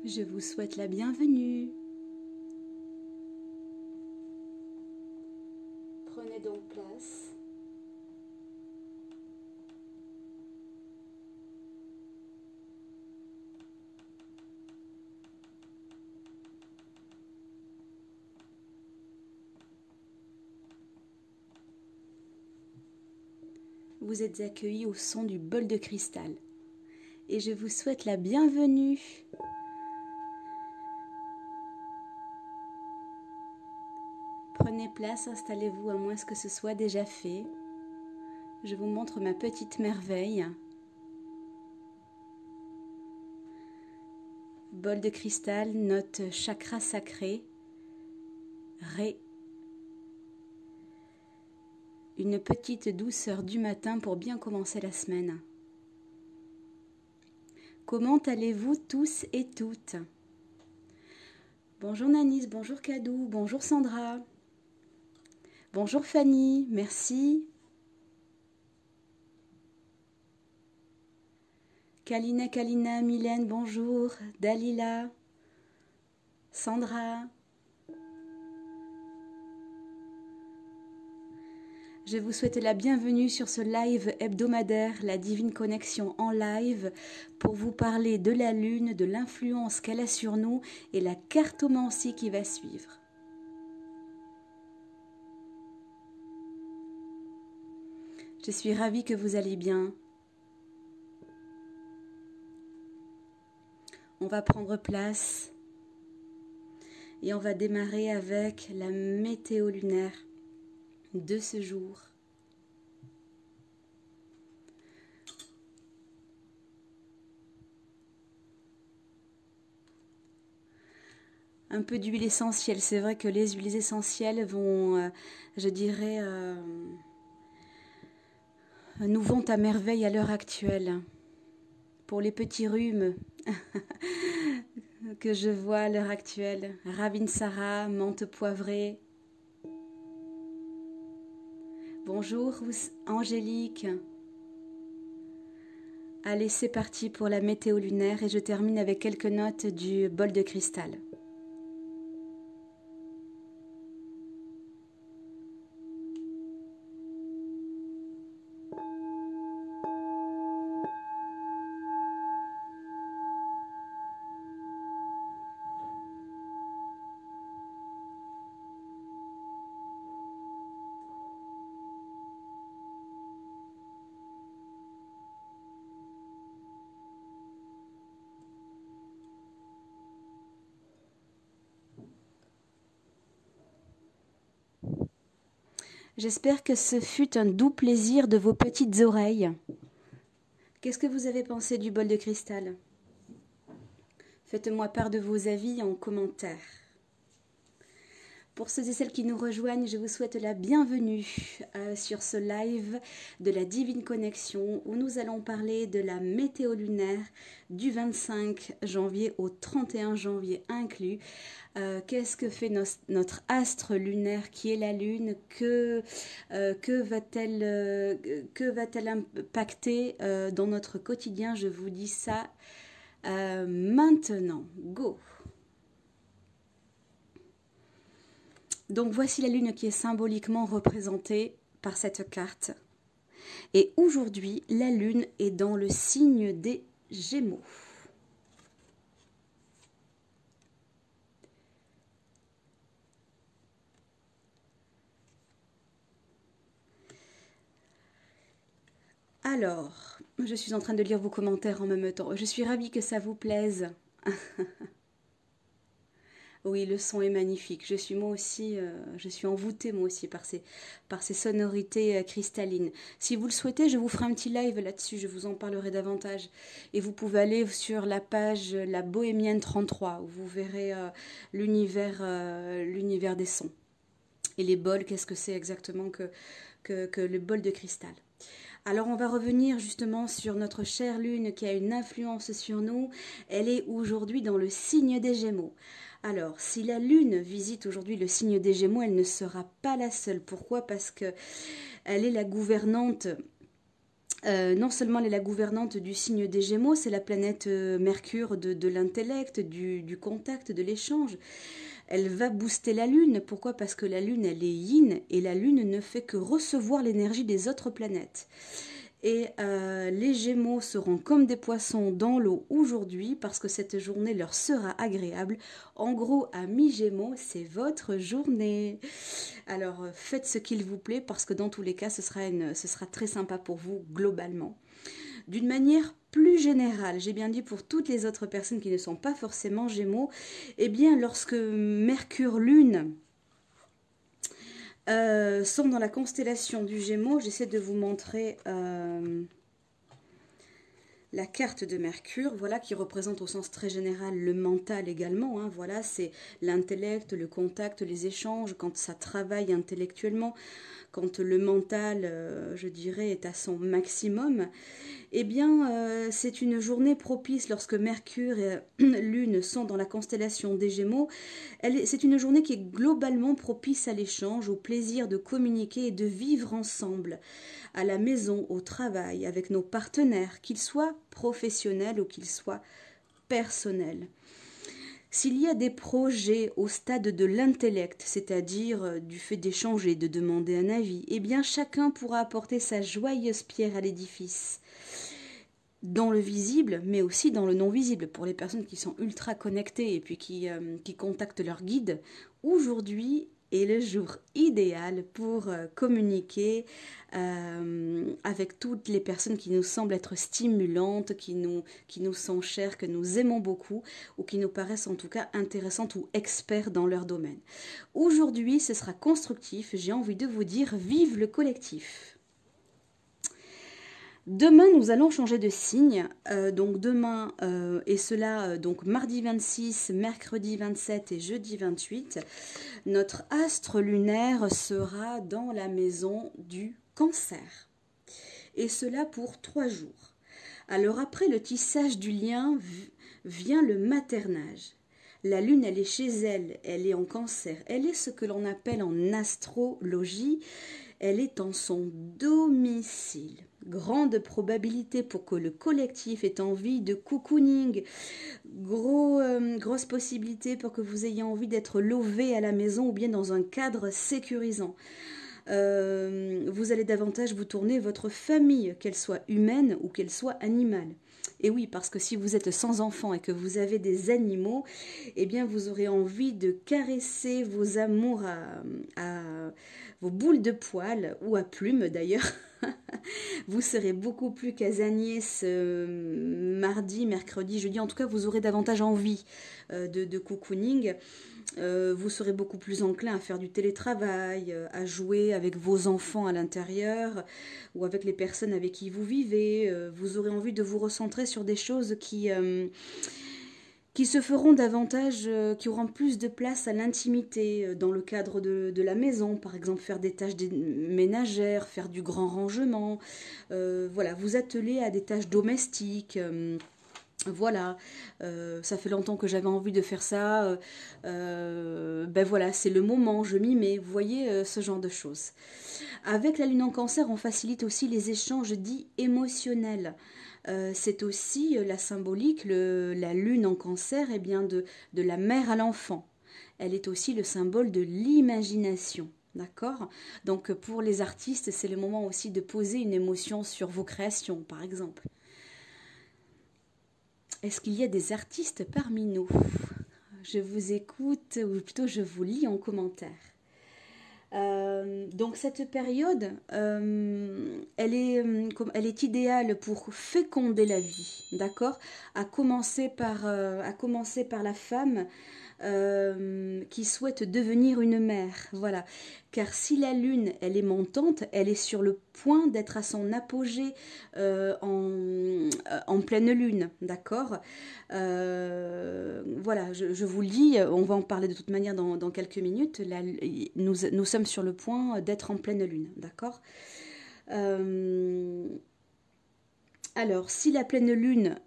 Je vous souhaite la bienvenue. Prenez donc place. Vous êtes accueillis au son du bol de cristal et je vous souhaite la bienvenue. Prenez place, installez-vous à moins que ce soit déjà fait. Je vous montre ma petite merveille. Bol de cristal, note chakra sacré, Ré. Une petite douceur du matin pour bien commencer la semaine. Comment allez-vous tous et toutes? Bonjour Nanis, bonjour Kadou, bonjour Sandra. Bonjour Fanny, merci. Kalina, Mylène, bonjour. Dalila, Sandra. Je vous souhaite la bienvenue sur ce live hebdomadaire, la Divine Connexion en live, pour vous parler de la Lune, de l'influence qu'elle a sur nous et la cartomancie qui va suivre. Je suis ravie que vous allez bien. On va prendre place et on va démarrer avec la météo lunaire de ce jour. Un peu d'huile essentielle. C'est vrai que les huiles essentielles vont, je dirais, nous vont à merveille à l'heure actuelle. Pour les petits rhumes que je vois à l'heure actuelle. Ravinsara, menthe poivrée. Bonjour Angélique. Allez, c'est parti pour la météo lunaire et je termine avec quelques notes du bol de cristal. J'espère que ce fut un doux plaisir de vos petites oreilles. Qu'est-ce que vous avez pensé du bol de cristal? Faites-moi part de vos avis en commentaire. Pour ceux et celles qui nous rejoignent, je vous souhaite la bienvenue sur ce live de la Divine Connexion où nous allons parler de la météo lunaire du 25 janvier au 31 janvier inclus. Qu'est-ce que fait notre astre lunaire qui est la Lune? Que va-t-elle impacter dans notre quotidien? Je vous dis ça maintenant. Go! Donc voici la Lune qui est symboliquement représentée par cette carte. Et aujourd'hui, la Lune est dans le signe des Gémeaux. Alors, je suis en train de lire vos commentaires en même temps. Je suis ravie que ça vous plaise. Oui, le son est magnifique. Je suis moi aussi, je suis envoûtée moi aussi par ces sonorités cristallines. Si vous le souhaitez, je vous ferai un petit live là-dessus, je vous en parlerai davantage. Et vous pouvez aller sur la page La Bohémienne 33, où vous verrez l'univers des sons. Et les bols, qu'est-ce que c'est exactement que le bol de cristal. Alors on va revenir justement sur notre chère Lune qui a une influence sur nous. Elle est aujourd'hui dans le signe des Gémeaux. Alors, si la Lune visite aujourd'hui le signe des Gémeaux, elle ne sera pas la seule. Pourquoi? Parce que elle est la gouvernante Non seulement elle est la gouvernante du signe des Gémeaux, c'est la planète Mercure de l'intellect, du contact, de l'échange. Elle va booster la Lune. Pourquoi? Parce que la Lune, elle est yin et la Lune ne fait que recevoir l'énergie des autres planètes. Et les Gémeaux seront comme des poissons dans l'eau aujourd'hui parce que cette journée leur sera agréable. En gros, amis Gémeaux, c'est votre journée. Alors faites ce qu'il vous plaît parce que dans tous les cas, ce sera très sympa pour vous globalement. D'une manière plus générale, j'ai bien dit pour toutes les autres personnes qui ne sont pas forcément Gémeaux, eh bien lorsque Mercure, Lune sont dans la constellation du Gémeaux, j'essaie de vous montrer la carte de Mercure, voilà, qui représente au sens très général le mental également, hein, voilà, c'est l'intellect, le contact, les échanges, quand ça travaille intellectuellement, quand le mental, je dirais, est à son maximum, eh bien, c'est une journée propice lorsque Mercure et Lune sont dans la constellation des Gémeaux. C'est une journée qui est globalement propice à l'échange, au plaisir de communiquer et de vivre ensemble, à la maison, au travail, avec nos partenaires, qu'ils soient professionnels ou qu'ils soient personnels. S'il y a des projets au stade de l'intellect, c'est-à-dire du fait d'échanger, de demander un avis, eh bien chacun pourra apporter sa joyeuse pierre à l'édifice. Dans le visible, mais aussi dans le non-visible. Pour les personnes qui sont ultra connectées et puis qui contactent leur guide, aujourd'hui est le jour idéal pour communiquer avec toutes les personnes qui nous semblent être stimulantes, qui nous sont chères, que nous aimons beaucoup ou qui nous paraissent en tout cas intéressantes ou experts dans leur domaine. Aujourd'hui, ce sera constructif. J'ai envie de vous dire, vive le collectif! Demain, nous allons changer de signe. Donc demain, et cela donc mardi 26, mercredi 27 et jeudi 28, notre astre lunaire sera dans la maison du Cancer. Et cela pour 3 jours. Alors après le tissage du lien vient le maternage. La lune, elle est chez elle, elle est en Cancer. Elle est ce que l'on appelle en astrologie, elle est en son domicile. Grande probabilité pour que le collectif ait envie de cocooning. Grosse possibilité pour que vous ayez envie d'être lové à la maison ou bien dans un cadre sécurisant. Vous allez davantage vous tourner votre famille, qu'elle soit humaine ou qu'elle soit animale. Et oui, parce que si vous êtes sans enfant et que vous avez des animaux, eh bien vous aurez envie de caresser vos amours à vos boules de poils, ou à plumes d'ailleurs. Vous serez beaucoup plus casanier ce mardi, mercredi, jeudi. En tout cas, vous aurez davantage envie de cocooning. Vous serez beaucoup plus enclin à faire du télétravail, à jouer avec vos enfants à l'intérieur ou avec les personnes avec qui vous vivez. Vous aurez envie de vous recentrer sur des choses qui se feront davantage, qui auront plus de place à l'intimité dans le cadre de la maison, par exemple faire des tâches ménagères, faire du grand rangement, voilà, vous atteler à des tâches domestiques. Voilà, ça fait longtemps que j'avais envie de faire ça, ben voilà, c'est le moment, je m'y mets, vous voyez, ce genre de choses. Avec la lune en Cancer, on facilite aussi les échanges dits émotionnels. C'est aussi la symbolique, la lune en Cancer, eh bien de la mère à l'enfant. Elle est aussi le symbole de l'imagination. D'accord? Donc pour les artistes, c'est le moment aussi de poser une émotion sur vos créations, par exemple. Est-ce qu'il y a des artistes parmi nous? Je vous écoute, ou plutôt je vous lis en commentaire. Donc cette période, elle est idéale pour féconder la vie, d'accord? À commencer par la femme qui souhaite devenir une mère, voilà. Car si la lune, elle est montante, elle est sur le point d'être à son apogée en pleine lune, d'accord? Voilà, je vous le dis, on va en parler de toute manière dans quelques minutes. Là, nous sommes sur le point d'être en pleine lune, d'accord? Alors, si la pleine lune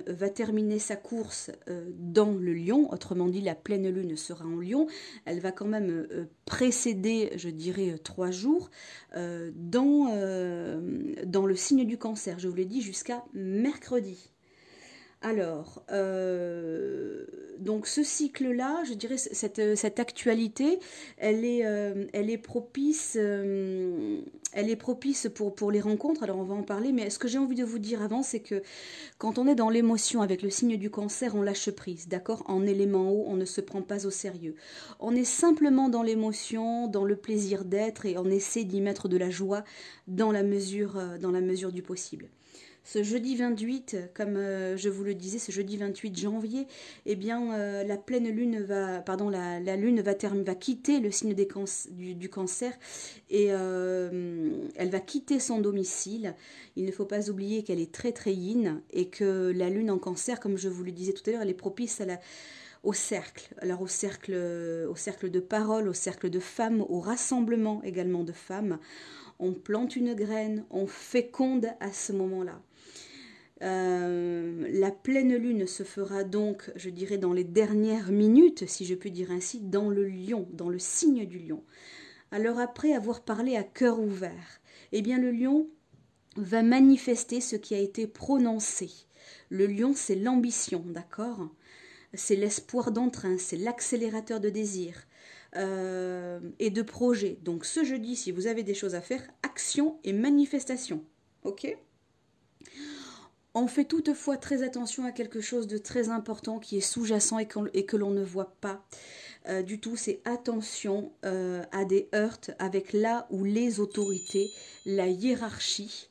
va terminer sa course dans le Lion, autrement dit, la pleine lune sera en Lion, elle va quand même précéder, je dirais, 3 jours dans le signe du Cancer. Je vous l'ai dit, jusqu'à mercredi. Alors, donc ce cycle-là, je dirais, cette actualité, elle est propice pour les rencontres. Alors, on va en parler, mais ce que j'ai envie de vous dire avant, c'est que quand on est dans l'émotion avec le signe du Cancer, on lâche prise, d'accord? En élément haut, on ne se prend pas au sérieux. On est simplement dans l'émotion, dans le plaisir d'être, et on essaie d'y mettre de la joie dans la mesure du possible. Ce jeudi 28, comme je vous le disais, ce jeudi 28 janvier, eh bien, la pleine lune la lune va quitter le signe du Cancer et elle va quitter son domicile. Il ne faut pas oublier qu'elle est très très yin et que la lune en Cancer, comme je vous le disais tout à l'heure, elle est propice au cercle. Alors au cercle de parole, au cercle de femmes, au rassemblement également de femmes. On plante une graine, on féconde à ce moment-là. La pleine lune se fera donc, je dirais, dans les dernières minutes, si je puis dire ainsi, dans le Lion, dans le signe du Lion. Alors après avoir parlé à cœur ouvert, eh bien le Lion va manifester ce qui a été prononcé. Le Lion, c'est l'ambition, d'accord? C'est l'espoir d'entrain, c'est l'accélérateur de désir et de projet. Donc ce jeudi, si vous avez des choses à faire, action et manifestation, ok? On fait toutefois très attention à quelque chose de très important qui est sous-jacent et que l'on ne voit pas du tout. C'est attention à des heurts avec là ou les autorités, la hiérarchie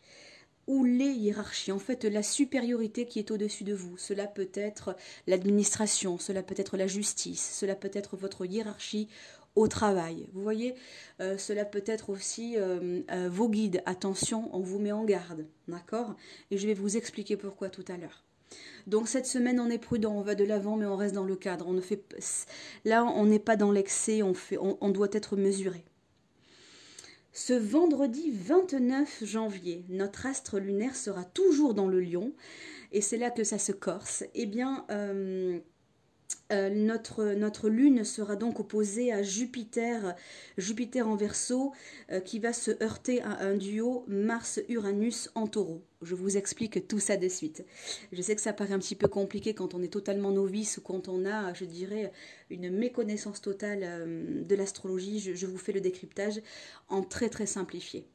ou les hiérarchies. En fait, la supériorité qui est au-dessus de vous. Cela peut être l'administration, cela peut être la justice, cela peut être votre hiérarchie au travail. Vous voyez, cela peut être aussi vos guides. Attention, on vous met en garde, d'accord? Et je vais vous expliquer pourquoi tout à l'heure. Donc cette semaine, on est prudent, on va de l'avant, mais on reste dans le cadre. Là, on n'est pas dans l'excès, on doit être mesuré. Ce vendredi 29 janvier, notre astre lunaire sera toujours dans le Lion, et c'est là que ça se corse. Eh bien, notre lune sera donc opposée à Jupiter en Verseau, qui va se heurter à un duo Mars-Uranus en Taureau. Je vous explique tout ça de suite. Je sais que ça paraît un petit peu compliqué quand on est totalement novice ou quand on a, je dirais, une méconnaissance totale de l'astrologie. Je vous fais le décryptage en très très simplifié.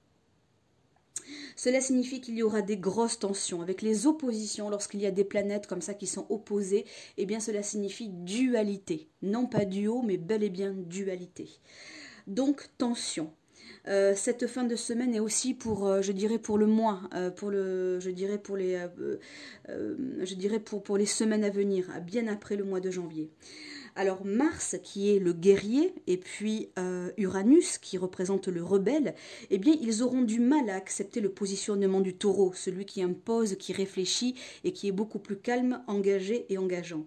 Cela signifie qu'il y aura des grosses tensions avec les oppositions. Lorsqu'il y a des planètes comme ça qui sont opposées, eh bien cela signifie dualité. Non pas duo, mais bel et bien dualité. Donc tension. Cette fin de semaine est aussi pour, je dirais, pour le mois, pour les semaines à venir, bien après le mois de janvier. Alors Mars, qui est le guerrier, et puis Uranus, qui représente le rebelle, eh bien ils auront du mal à accepter le positionnement du taureau, celui qui impose, qui réfléchit et qui est beaucoup plus calme, engagé et engageant.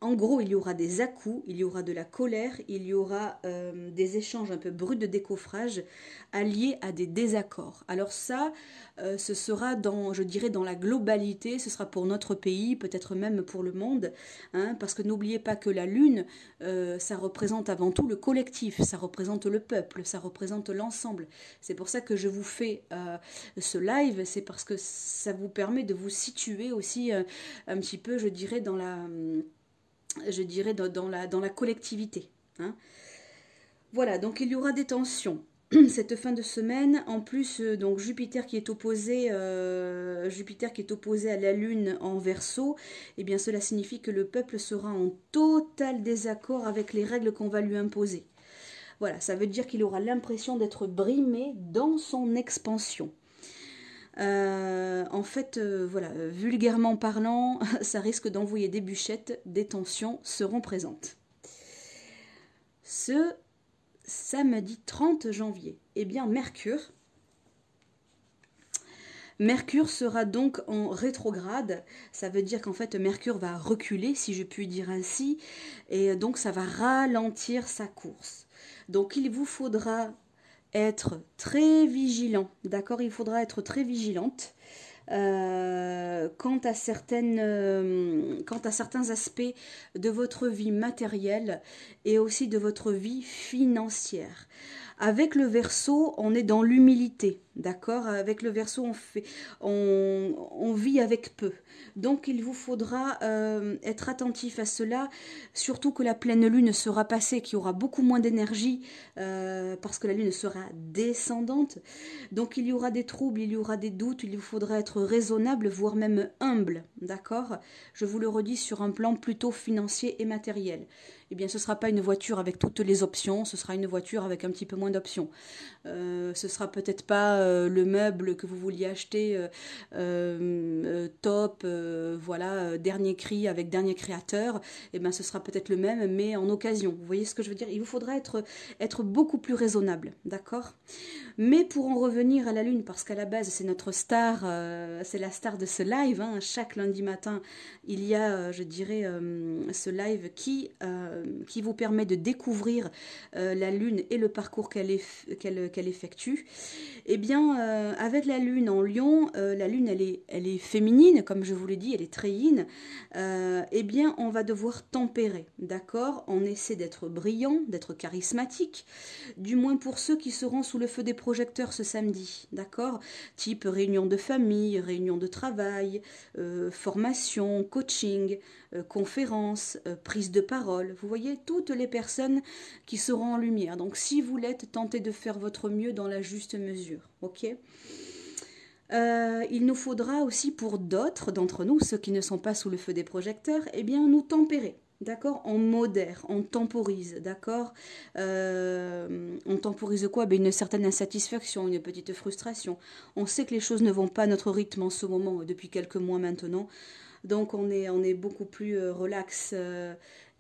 En gros, il y aura des à-coups, il y aura de la colère, il y aura des échanges un peu bruts de décoffrage alliés à des désaccords. Alors ça, ce sera je dirais, dans la globalité, ce sera pour notre pays, peut-être même pour le monde, hein, parce que n'oubliez pas que la Lune, ça représente avant tout le collectif, ça représente le peuple, ça représente l'ensemble. C'est pour ça que je vous fais ce live, c'est parce que ça vous permet de vous situer aussi un petit peu, je dirais, dans la collectivité. Hein. Voilà, donc il y aura des tensions cette fin de semaine. En plus, donc Jupiter qui est opposé à la Lune en Verseau, eh bien cela signifie que le peuple sera en total désaccord avec les règles qu'on va lui imposer. Voilà, ça veut dire qu'il aura l'impression d'être brimé dans son expansion. En fait, voilà, vulgairement parlant, ça risque d'envoyer des bûchettes, des tensions seront présentes. Ce samedi 30 janvier, eh bien Mercure sera donc en rétrograde, ça veut dire qu'en fait Mercure va reculer, si je puis dire ainsi, et donc ça va ralentir sa course. Donc il vous faudra être très vigilant, d'accord? Il faudra être très vigilante quant à certains aspects de votre vie matérielle et aussi de votre vie financière. Avec le Verseau, on est dans l'humilité, d'accord? Avec le Verseau, on vit avec peu. Donc, il vous faudra être attentif à cela, surtout que la pleine lune sera passée, qu'il y aura beaucoup moins d'énergie parce que la lune sera descendante. Donc, il y aura des troubles, il y aura des doutes, il vous faudra être raisonnable, voire même humble, d'accord? Je vous le redis sur un plan plutôt financier et matériel. Eh bien, ce ne sera pas une voiture avec toutes les options, ce sera une voiture avec un petit peu moins d'options. Ce sera peut-être pas le meuble que vous vouliez acheter top, voilà, dernier cri avec dernier créateur. Eh bien, ce sera peut-être le même, mais en occasion. Vous voyez ce que je veux dire? Il vous faudra être beaucoup plus raisonnable, d'accord? Mais pour en revenir à la Lune, parce qu'à la base c'est notre star, c'est la star de ce live, hein. Chaque lundi matin il y a, je dirais, ce live qui vous permet de découvrir la Lune et le parcours qu'elle effectue. Eh bien, avec la Lune en Lion, la Lune elle est féminine, comme je vous l'ai dit, elle est très yin. Eh bien, on va devoir tempérer, d'accord? On essaie d'être brillant, d'être charismatique, du moins pour ceux qui seront sous le feu des projecteurs ce samedi, d'accord? Type réunion de famille, réunion de travail, formation, coaching, conférence, prise de parole. Vous voyez, toutes les personnes qui seront en lumière. Donc si vous l'êtes, tentez de faire votre mieux dans la juste mesure, ok? Il nous faudra aussi pour d'autres d'entre nous, ceux qui ne sont pas sous le feu des projecteurs, eh bien nous tempérer. D'accord? On modère, on temporise, d'accord? On temporise quoi? Ben, une certaine insatisfaction, une petite frustration. On sait que les choses ne vont pas à notre rythme en ce moment, depuis quelques mois maintenant. Donc on est beaucoup plus relax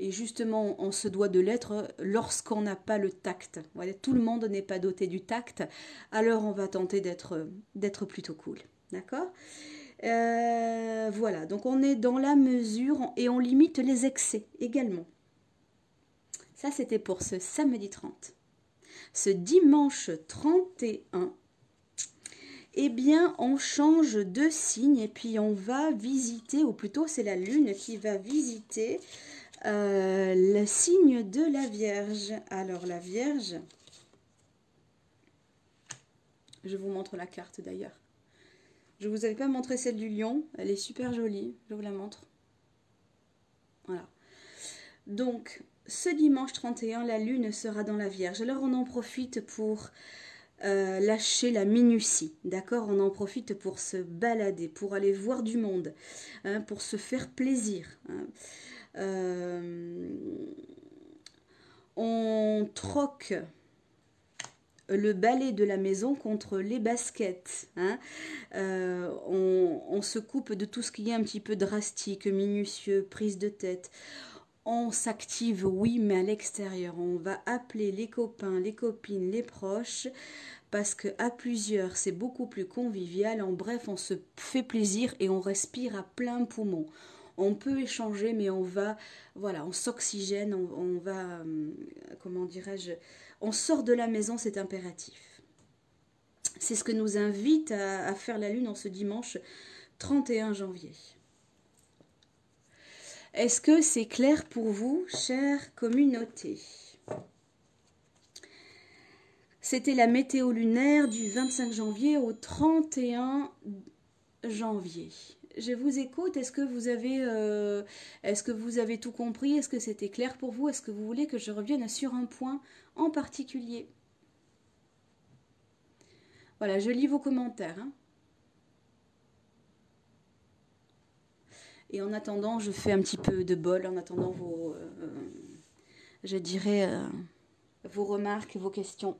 et justement on se doit de l'être lorsqu'on n'a pas le tact. Voilà, tout le monde n'est pas doté du tact, alors on va tenter d'être plutôt cool. D'accord? Voilà, donc on est dans la mesure et on limite les excès également. Ça c'était pour ce samedi 30. Ce dimanche 31, eh bien, on change de signe et puis on va visiter, ou plutôt c'est la Lune qui va visiter le signe de la Vierge. Alors la Vierge, je vous montre la carte d'ailleurs. Je ne vous avais pas montré celle du lion, elle est super jolie, je vous la montre. Voilà. Donc, ce dimanche 31, la Lune sera dans la Vierge. Alors on en profite pour lâcher la minutie, d'accord? On en profite pour se balader, pour aller voir du monde, hein, pour se faire plaisir. Hein. On troque le balai de la maison contre les baskets. Hein. On se coupe de tout ce qui est un petit peu drastique, minutieux, prise de tête. On s'active, oui, mais à l'extérieur. On va appeler les copains, les copines, les proches, parce que à plusieurs, c'est beaucoup plus convivial. En bref, on se fait plaisir et on respire à plein poumon. On peut échanger, mais on va, voilà, on s'oxygène, on va, comment dirais-je, on sort de la maison, c'est impératif. C'est ce que nous invite à faire la Lune en ce dimanche 31 janvier. Est-ce que c'est clair pour vous, chère communauté? C'était la météo lunaire du 25 janvier au 31 janvier. Je vous écoute. Est-ce que vous avez tout compris? Est-ce que c'était clair pour vous? Est-ce que vous voulez que je revienne sur un point en particulier? Voilà, je lis vos commentaires. Hein. Et en attendant, je fais un petit peu de bol, en attendant je dirais, vos remarques, vos questions.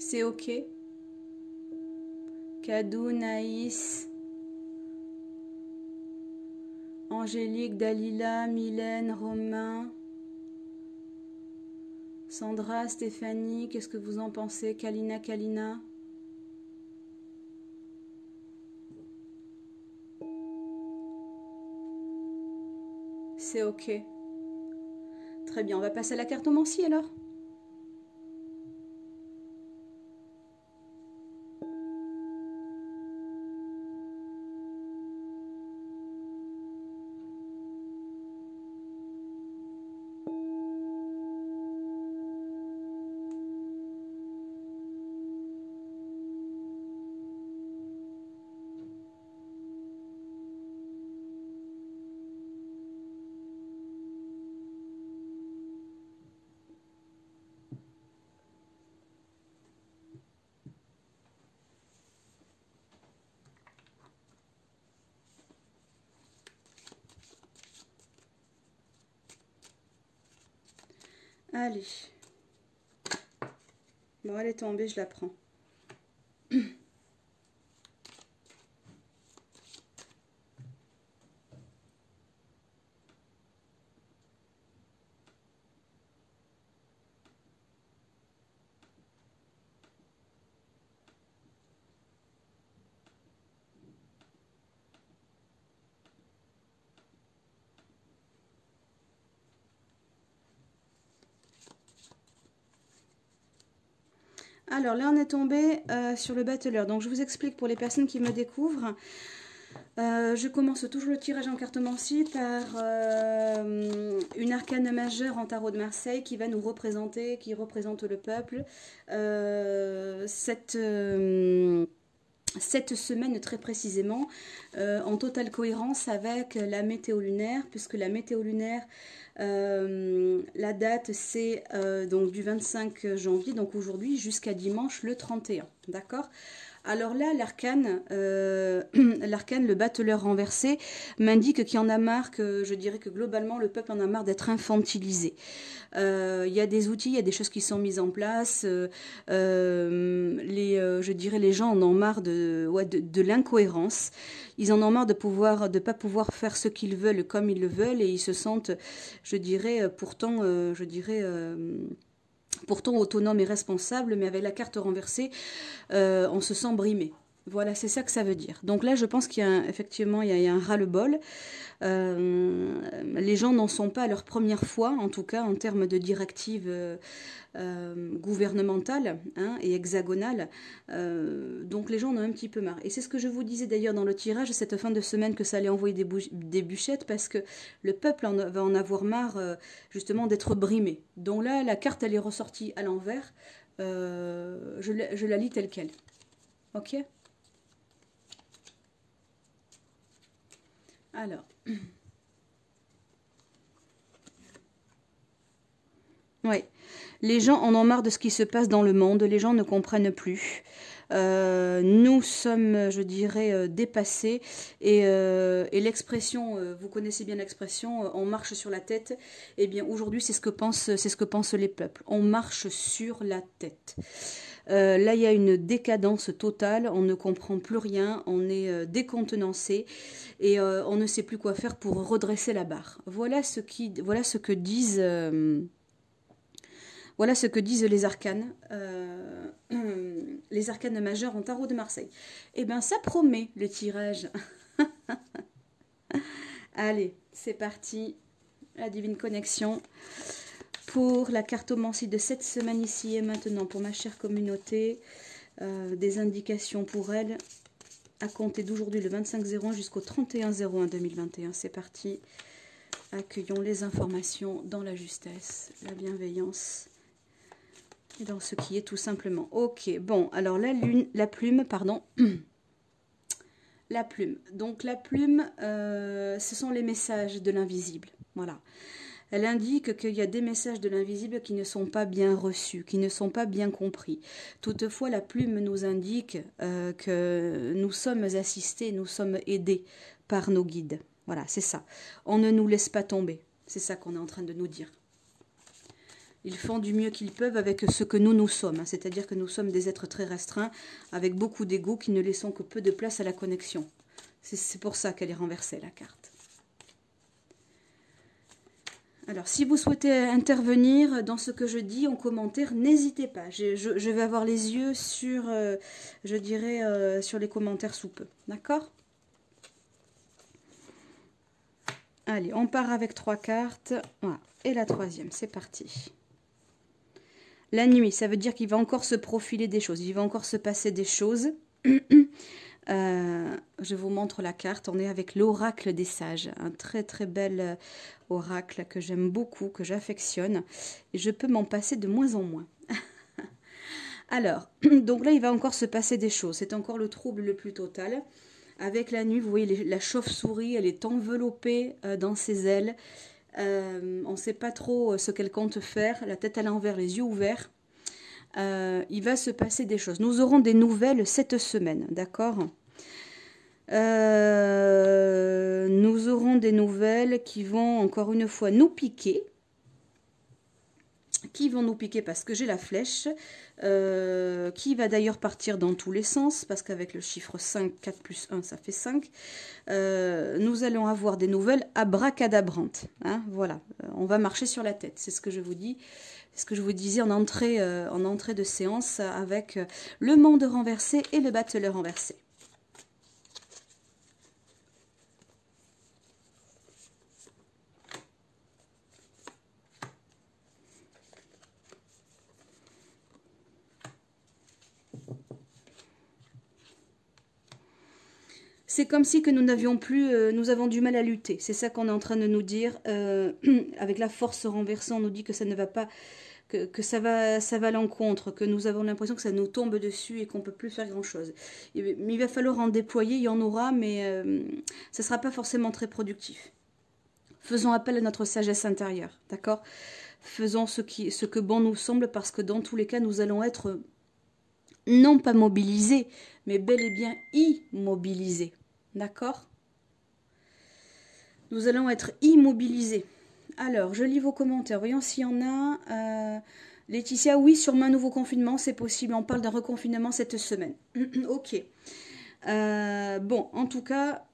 C'est ok. Kadou, Naïs, Angélique, Dalila, Mylène, Romain, Sandra, Stéphanie, qu'est-ce que vous en pensez? Kalina. C'est ok. Très bien, on va passer à la cartomancie alors. Allez. Bon, elle est tombée, je la prends. Alors là, on est tombé sur le battleur. Donc, je vous explique pour les personnes qui me découvrent. Je commence toujours le tirage en cartomancie par une arcane majeure en tarot de Marseille qui va nous représenter, qui représente le peuple. Cette semaine très précisément, en totale cohérence avec la météo lunaire, puisque la météo lunaire, la date c'est donc du 25 janvier, donc aujourd'hui jusqu'à dimanche le 31, d'accord? Alors là, l'arcane, le battleur renversé, m'indique qu'il y en a marre, que je dirais que globalement le peuple en a marre d'être infantilisé. Il y a des outils, il y a des choses qui sont mises en place. Je dirais les gens en ont marre de l'incohérence. Ils en ont marre de pas pouvoir faire ce qu'ils veulent comme ils le veulent et ils se sentent, je dirais, pourtant autonome et responsable, mais avec la carte renversée, on se sent brimé. Voilà, c'est ça que ça veut dire. Donc là, je pense qu'il y a effectivement il y a un ras-le-bol. Les gens n'en sont pas à leur première fois, en tout cas en termes de directives gouvernementales et hexagonales. Donc les gens en ont un petit peu marre. Et c'est ce que je vous disais d'ailleurs dans le tirage cette fin de semaine, que ça allait envoyer des bûchettes, parce que le peuple va en avoir marre justement d'être brimé. Donc là, la carte elle est ressortie à l'envers. Je la lis telle quelle. Ok ? Alors, ouais, les gens en ont marre de ce qui se passe dans le monde, les gens ne comprennent plus. Nous sommes, je dirais, dépassés et l'expression, vous connaissez bien l'expression, on marche sur la tête. Eh bien, aujourd'hui, c'est ce que pensent les peuples. On marche sur la tête. Là, il y a une décadence totale, on ne comprend plus rien, on est décontenancé et on ne sait plus quoi faire pour redresser la barre. Voilà ce que disent les arcanes majeures en tarot de Marseille. Eh bien, ça promet le tirage. Allez, c'est parti. La divine connexion pour la cartomancie de cette semaine ici et maintenant pour ma chère communauté. Des indications pour elle à compter d'aujourd'hui le 25/01 jusqu'au 31/01 2021. C'est parti. Accueillons les informations dans la justesse, la bienveillance et dans ce qui est tout simplement. Ok, bon, alors la plume, pardon. La plume. Donc la plume, ce sont les messages de l'invisible. Voilà. Elle indique qu'il y a des messages de l'invisible qui ne sont pas bien reçus, qui ne sont pas bien compris. Toutefois, la plume nous indique que nous sommes assistés, nous sommes aidés par nos guides. Voilà, c'est ça. On ne nous laisse pas tomber. C'est ça qu'on est en train de nous dire. Ils font du mieux qu'ils peuvent avec ce que nous sommes. C'est-à-dire que nous sommes des êtres très restreints, avec beaucoup d'ego, qui ne laissons que peu de place à la connexion. C'est pour ça qu'elle est renversée, la carte. Alors, si vous souhaitez intervenir dans ce que je dis en commentaire, n'hésitez pas. Je vais avoir les yeux sur, je dirais, sur les commentaires sous peu. D'accord? Allez, on part avec 3 cartes. Voilà. Et la troisième, c'est parti. La nuit, ça veut dire qu'il va encore se profiler des choses. Il va encore se passer des choses. Je vous montre la carte. On est avec l'oracle des sages. Un très très bel oracle que j'aime beaucoup, que j'affectionne. Et je peux m'en passer de moins en moins. Alors, donc là, il va encore se passer des choses. C'est encore le trouble le plus total. Avec la nuit, vous voyez, la chauve-souris, elle est enveloppée dans ses ailes. On ne sait pas trop ce qu'elle compte faire. La tête à l'envers, les yeux ouverts. Il va se passer des choses. Nous aurons des nouvelles cette semaine, d'accord? Nous aurons des nouvelles qui vont encore une fois nous piquer. Qui vont nous piquer parce que j'ai la flèche, qui va d'ailleurs partir dans tous les sens, parce qu'avec le chiffre 5, 4 plus 1, ça fait 5. Nous allons avoir des nouvelles abracadabrantes. Hein, voilà, on va marcher sur la tête, c'est ce que je vous dis. C'est ce que je vous disais en entrée de séance avec le monde renversé et le battleur renversé. C'est comme si que nous n'avions plus, nous avons du mal à lutter. C'est ça qu'on est en train de nous dire. Avec la force renversée, on nous dit que ça ne va pas, que ça va à l'encontre, que nous avons l'impression que ça nous tombe dessus et qu'on ne peut plus faire grand-chose. Il va falloir en déployer, il y en aura, mais ça ne sera pas forcément très productif. Faisons appel à notre sagesse intérieure, d'accord? Faisons ce que bon nous semble, parce que dans tous les cas, nous allons être non pas mobilisés, mais bel et bien immobilisés. D'accord? Nous allons être immobilisés. Alors, je lis vos commentaires. Voyons s'il y en a. Laetitia, oui, sur un nouveau confinement, c'est possible. On parle d'un reconfinement cette semaine. Ok. Bon, en tout cas,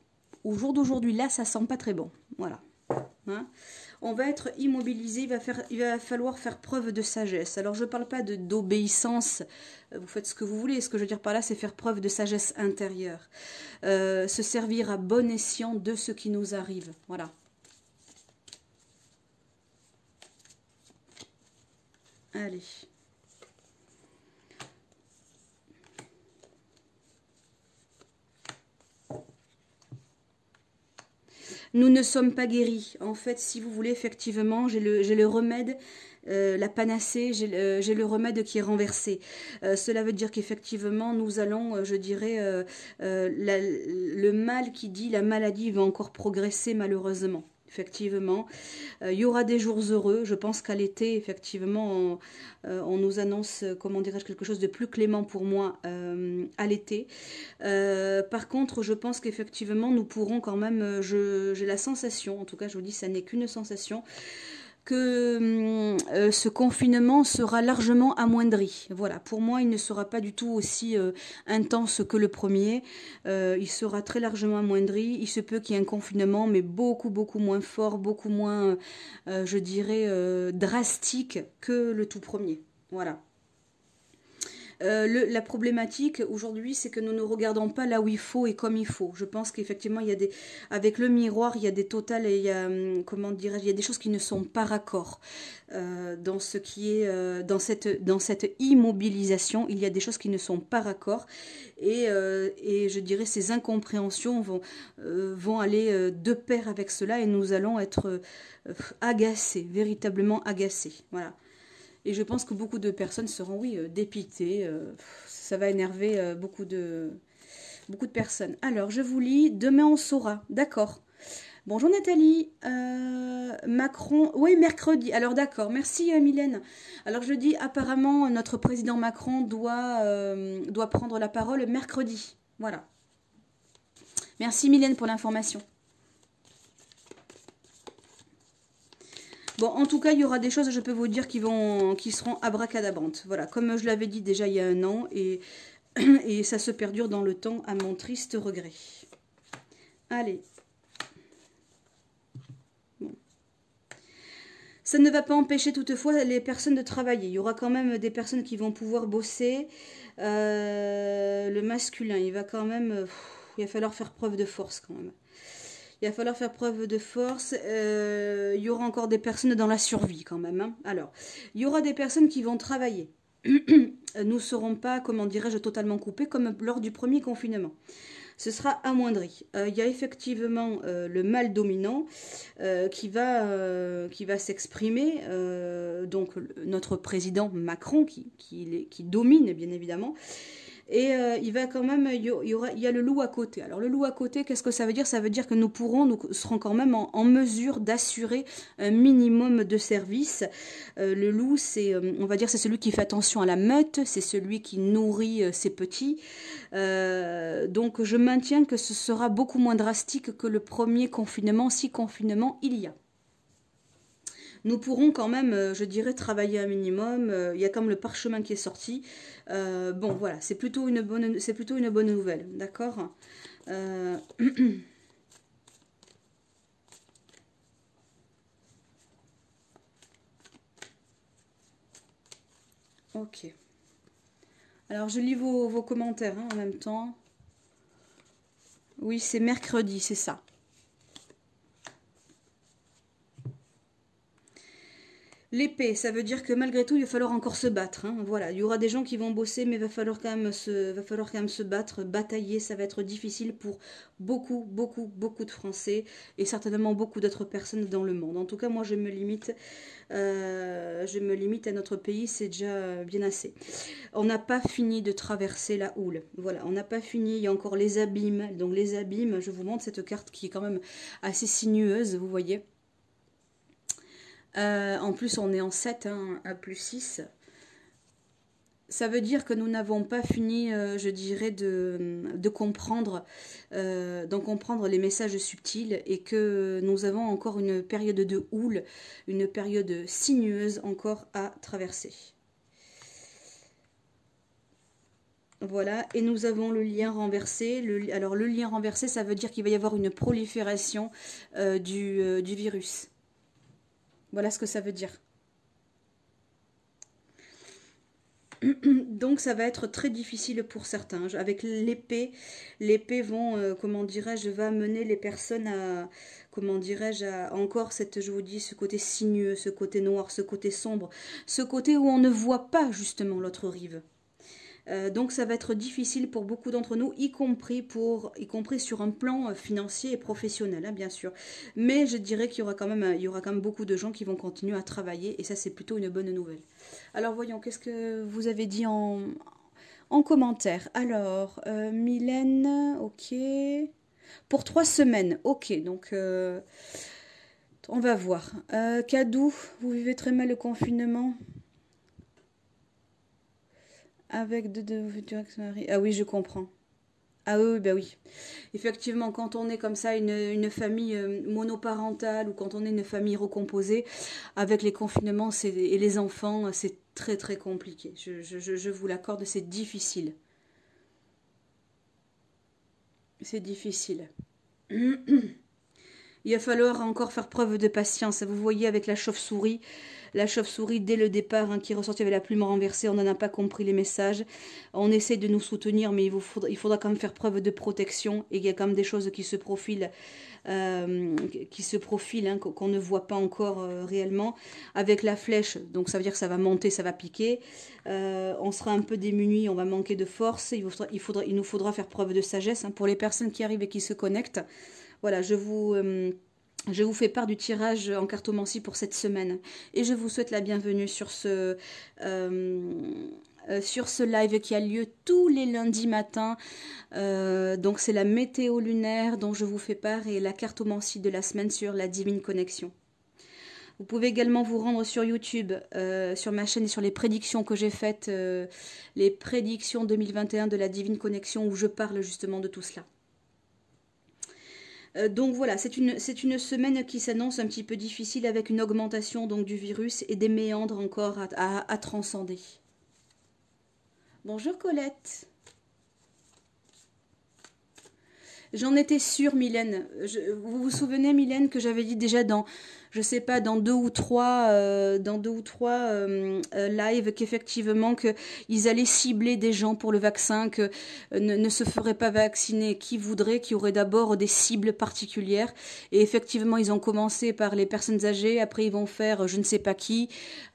au jour d'aujourd'hui, là, ça sent pas très bon. Voilà. Hein, on va être immobilisé, il va falloir faire preuve de sagesse. Alors je ne parle pas d'obéissance, vous faites ce que vous voulez, ce que je veux dire par là, c'est faire preuve de sagesse intérieure, se servir à bon escient de ce qui nous arrive, voilà. Allez. Nous ne sommes pas guéris. En fait, si vous voulez, effectivement, j'ai le remède, la panacée, j'ai le remède qui est renversé. Cela veut dire qu'effectivement, nous allons, je dirais, le mal qui dit la maladie va encore progresser malheureusement. Effectivement, il y aura des jours heureux. Je pense qu'à l'été, effectivement, on nous annonce, comment dirais-je, quelque chose de plus clément pour moi à l'été. Par contre, je pense qu'effectivement, nous pourrons quand même, j'ai la sensation, en tout cas, je vous dis, ça n'est qu'une sensation, que ce confinement sera largement amoindri. Voilà, pour moi, il ne sera pas du tout aussi intense que le premier. Il sera très largement amoindri. Il se peut qu'il y ait un confinement, mais beaucoup, beaucoup moins fort, beaucoup moins, je dirais, drastique que le tout premier. Voilà. La problématique aujourd'hui, c'est que nous ne regardons pas là où il faut et comme il faut. Je pense qu'effectivement, il y a avec le miroir, il y a des totales et il y a, comment dirais-je, il y a des choses qui ne sont pas raccord. Dans ce qui est, dans cette immobilisation, il y a des choses qui ne sont pas raccord. Et je dirais, ces incompréhensions vont aller de pair avec cela et nous allons être agacés, véritablement agacés. Voilà. Et je pense que beaucoup de personnes seront, oui, dépitées. Ça va énerver beaucoup de personnes. Alors, je vous lis. Demain, on saura. D'accord. Bonjour Nathalie. Macron. Oui, mercredi. Alors, d'accord. Merci Mylène. Alors, je dis, apparemment, notre président Macron doit prendre la parole mercredi. Voilà. Merci Mylène pour l'information. Bon, en tout cas, il y aura des choses, je peux vous dire, qui seront abracadabrantes. Voilà, comme je l'avais dit déjà il y a un an, et ça se perdure dans le temps à mon triste regret. Allez. Bon. Ça ne va pas empêcher toutefois les personnes de travailler. Il y aura quand même des personnes qui vont pouvoir bosser. Le masculin, il va quand même... il va falloir faire preuve de force quand même. Il va falloir faire preuve de force. Il y aura encore des personnes dans la survie quand même. Hein. Alors, il y aura des personnes qui vont travailler. Nous ne serons pas, comment dirais-je, totalement coupés comme lors du premier confinement. Ce sera amoindri. Il y a effectivement le mal dominant qui va s'exprimer. Donc notre président Macron qui domine bien évidemment. Et il va quand même, il y a le loup à côté. Alors le loup à côté, qu'est-ce que ça veut dire? Ça veut dire que nous serons quand même en mesure d'assurer un minimum de services. Le loup, on va dire, c'est celui qui fait attention à la meute, c'est celui qui nourrit ses petits. Donc je maintiens que ce sera beaucoup moins drastique que le premier confinement, si confinement il y a. Nous pourrons quand même, je dirais, travailler un minimum. Il y a comme le parchemin qui est sorti. Bon, voilà, c'est plutôt une bonne nouvelle, d'accord. Ok. Alors, je lis vos commentaires hein, en même temps. Oui, c'est mercredi, c'est ça. L'épée, ça veut dire que malgré tout, il va falloir encore se battre. Hein. Voilà, il y aura des gens qui vont bosser, mais il va falloir quand même se battre, batailler. Ça va être difficile pour beaucoup, beaucoup, beaucoup de Français et certainement beaucoup d'autres personnes dans le monde. En tout cas, moi, je me limite à notre pays, c'est déjà bien assez. On n'a pas fini de traverser la houle. Voilà, on n'a pas fini. Il y a encore les abîmes. Donc les abîmes, je vous montre cette carte qui est quand même assez sinueuse, vous voyez. En plus, on est en 7, hein, à plus 6. Ça veut dire que nous n'avons pas fini, je dirais, de comprendre, d'en comprendre les messages subtils et que nous avons encore une période de houle, une période sinueuse encore à traverser. Voilà, et nous avons le lien renversé. Alors le lien renversé, ça veut dire qu'il va y avoir une prolifération du virus. Voilà ce que ça veut dire. Donc ça va être très difficile pour certains. Avec l'épée comment dirais-je, va amener les personnes à, comment dirais-je, à encore je vous dis, ce côté sinueux, ce côté noir, ce côté sombre, ce côté où on ne voit pas justement l'autre rive. Donc ça va être difficile pour beaucoup d'entre nous, y compris sur un plan financier et professionnel, hein, bien sûr. Mais je dirais qu'il y aura quand même beaucoup de gens qui vont continuer à travailler et ça c'est plutôt une bonne nouvelle. Alors voyons, qu'est-ce que vous avez dit en commentaire? Alors, Mylène, ok. Pour 3 semaines, ok, donc on va voir. Cadou, vous vivez très mal le confinement? Avec deux futurs ex-maris. Ah oui, je comprends. Ah oui, bah oui. Effectivement, quand on est comme ça, une famille monoparentale ou quand on est une famille recomposée, avec les confinements et les enfants, c'est très très compliqué. Je vous l'accorde, c'est difficile. C'est difficile. Il va falloir encore faire preuve de patience. Vous voyez avec la chauve-souris, dès le départ, hein, qui est ressortie avec la plume renversée, on n'en a pas compris les messages. On essaie de nous soutenir, mais il faudra quand même faire preuve de protection. Et il y a quand même des choses qui se profilent, hein, qu'on ne voit pas encore réellement. Avec la flèche, donc ça veut dire que ça va monter, ça va piquer. On sera un peu démunis, on va manquer de force. Il nous faudra faire preuve de sagesse, hein, pour les personnes qui arrivent et qui se connectent. Voilà, je vous fais part du tirage en cartomancie pour cette semaine. Et je vous souhaite la bienvenue sur ce live qui a lieu tous les lundis matins. Donc c'est la météo lunaire dont je vous fais part et la cartomancie de la semaine sur la Divine Connexion. Vous pouvez également vous rendre sur YouTube, sur ma chaîne et sur les prédictions que j'ai faites, les prédictions 2021 de la Divine Connexion où je parle justement de tout cela. Donc voilà, c'est une semaine qui s'annonce un petit peu difficile avec une augmentation donc du virus et des méandres encore à transcender. Bonjour Colette. J'en étais sûre, Mylène. Vous vous souvenez, Mylène, que j'avais dit déjà dans, je sais pas, dans deux ou trois lives qu'effectivement que ils allaient cibler des gens pour le vaccin, que ne se feraient pas vacciner qui voudrait, qui aurait d'abord des cibles particulières. Et effectivement, ils ont commencé par les personnes âgées, après ils vont faire je ne sais pas qui,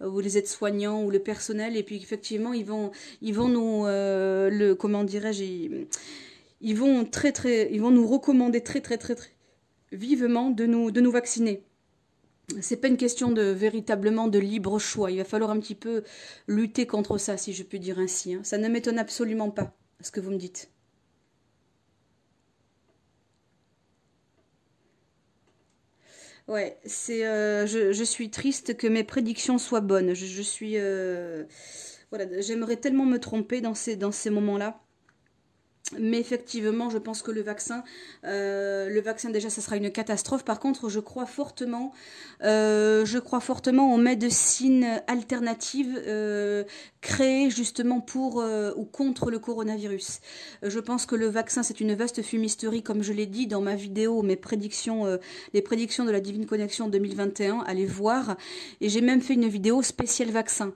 ou les aides-soignants ou le personnel, et puis effectivement ils vont nous le comment dirais-je ils vont nous recommander très vivement de nous vacciner. C'est pas une question de véritablement de libre choix. Il va falloir un petit peu lutter contre ça, si je peux dire ainsi. Hein. Ça ne m'étonne absolument pas, ce que vous me dites. Ouais, je suis triste que mes prédictions soient bonnes. Je suis, voilà, j'aimerais tellement me tromper dans ces moments-là. Mais effectivement, je pense que le vaccin déjà, ça sera une catastrophe. Par contre, je crois fortement aux médecines alternatives créées justement pour ou contre le coronavirus. Je pense que le vaccin, c'est une vaste fumisterie, comme je l'ai dit dans ma vidéo, les prédictions de la Divine Connexion 2021. Allez voir. Et j'ai même fait une vidéo spéciale vaccin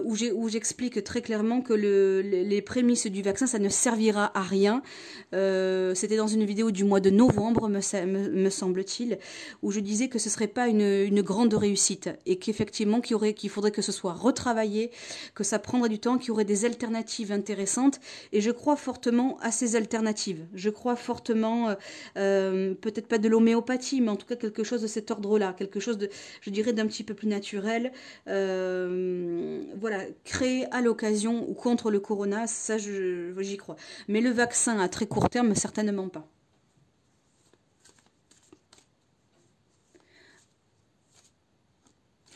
où j'explique très clairement que les prémices du vaccin, ça ne servira à rien. C'était dans une vidéo du mois de novembre, me semble-t-il, où je disais que ce ne serait pas une grande réussite et qu'effectivement, qu'il faudrait que ce soit retravaillé, que ça prendrait du temps, qu'il y aurait des alternatives intéressantes. Et je crois fortement à ces alternatives. Je crois fortement, peut-être pas de l'homéopathie, mais en tout cas quelque chose de cet ordre-là, quelque chose de, je dirais, d'un petit peu plus naturel. Voilà, créé à l'occasion ou contre le corona, ça j'y crois. Mais le vaccin à très court terme, certainement pas.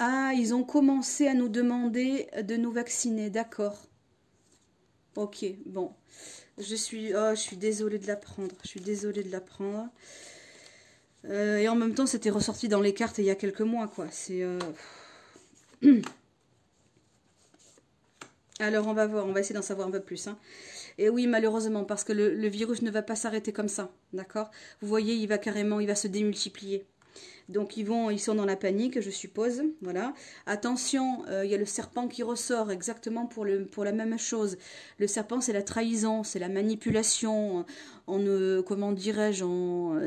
Ah, ils ont commencé à nous demander de nous vacciner, d'accord. Ok, bon. Je suis désolée de l'apprendre. Je suis désolée de l'apprendre. Et en même temps, c'était ressorti dans les cartes il y a quelques mois, quoi. Alors, on va voir, on va essayer d'en savoir un peu plus. Hein. Et oui, malheureusement, parce que le virus ne va pas s'arrêter comme ça, d'accord. Vous voyez, il va se démultiplier. Donc ils sont dans la panique, je suppose. Voilà. Attention, il y a le serpent qui ressort exactement pour la même chose. Le serpent, c'est la trahison, c'est la manipulation. Comment dirais-je,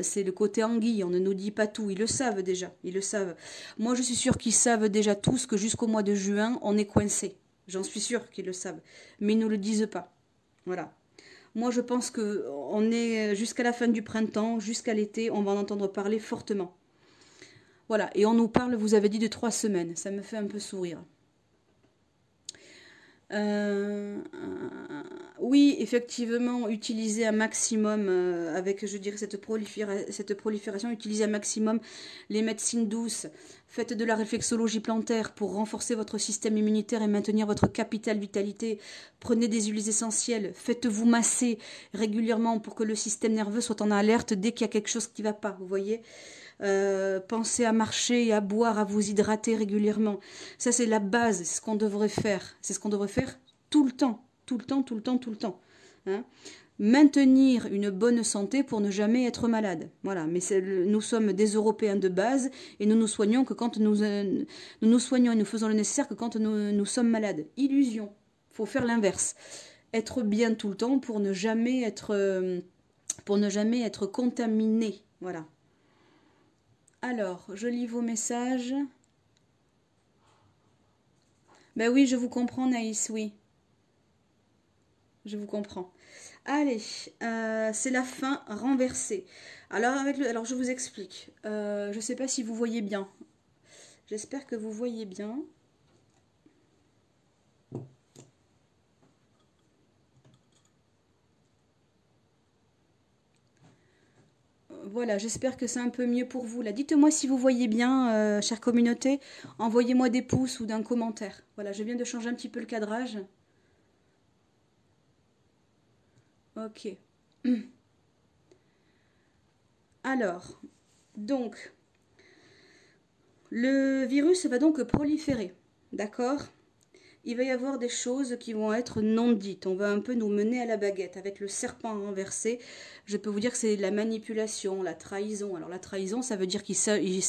c'est le côté anguille. On ne nous dit pas tout. Ils le savent déjà. Ils le savent. Moi, je suis sûre qu'ils savent déjà tous que jusqu'au mois de juin, on est coincé. J'en suis sûre qu'ils le savent, mais ils ne le disent pas. Voilà. Moi, je pense que on est jusqu'à la fin du printemps, jusqu'à l'été, on va en entendre parler fortement. Voilà, et on nous parle, vous avez dit, de 3 semaines. Ça me fait un peu sourire. Euh, oui, effectivement, utiliser un maximum, avec, je dirais, cette prolifération, utiliser un maximum les médecines douces. Faites de la réflexologie plantaire pour renforcer votre système immunitaire et maintenir votre capital vitalité. Prenez des huiles essentielles. Faites-vous masser régulièrement pour que le système nerveux soit en alerte dès qu'il y a quelque chose qui ne va pas. Vous voyez, pensez à marcher et à boire, à vous hydrater régulièrement. Ça, c'est la base, c'est ce qu'on devrait faire. C'est ce qu'on devrait faire tout le temps, tout le temps, tout le temps, tout le temps. Hein. Maintenir une bonne santé pour ne jamais être malade. Voilà, mais nous sommes des Européens de base et nous nous soignons que quand nous nous soignons et nous faisons le nécessaire que quand nous sommes malades. Illusion. Il faut faire l'inverse. Être bien tout le temps pour ne jamais être contaminé. Voilà. Alors, je lis vos messages. Ben oui, je vous comprends, Naïs, oui. Je vous comprends. Allez, c'est la fin renversée. Alors je vous explique. Je ne sais pas si vous voyez bien. J'espère que vous voyez bien. Voilà, j'espère que c'est un peu mieux pour vous. Là, dites-moi si vous voyez bien, chère communauté. Envoyez-moi des pouces ou d'un commentaire. Voilà, je viens de changer un petit peu le cadrage. Ok. Alors, donc, le virus va donc proliférer, d'accord? Il va y avoir des choses qui vont être non dites. On va un peu nous mener à la baguette avec le serpent renversé. Je peux vous dire que c'est la manipulation, la trahison. Alors la trahison, ça veut dire ils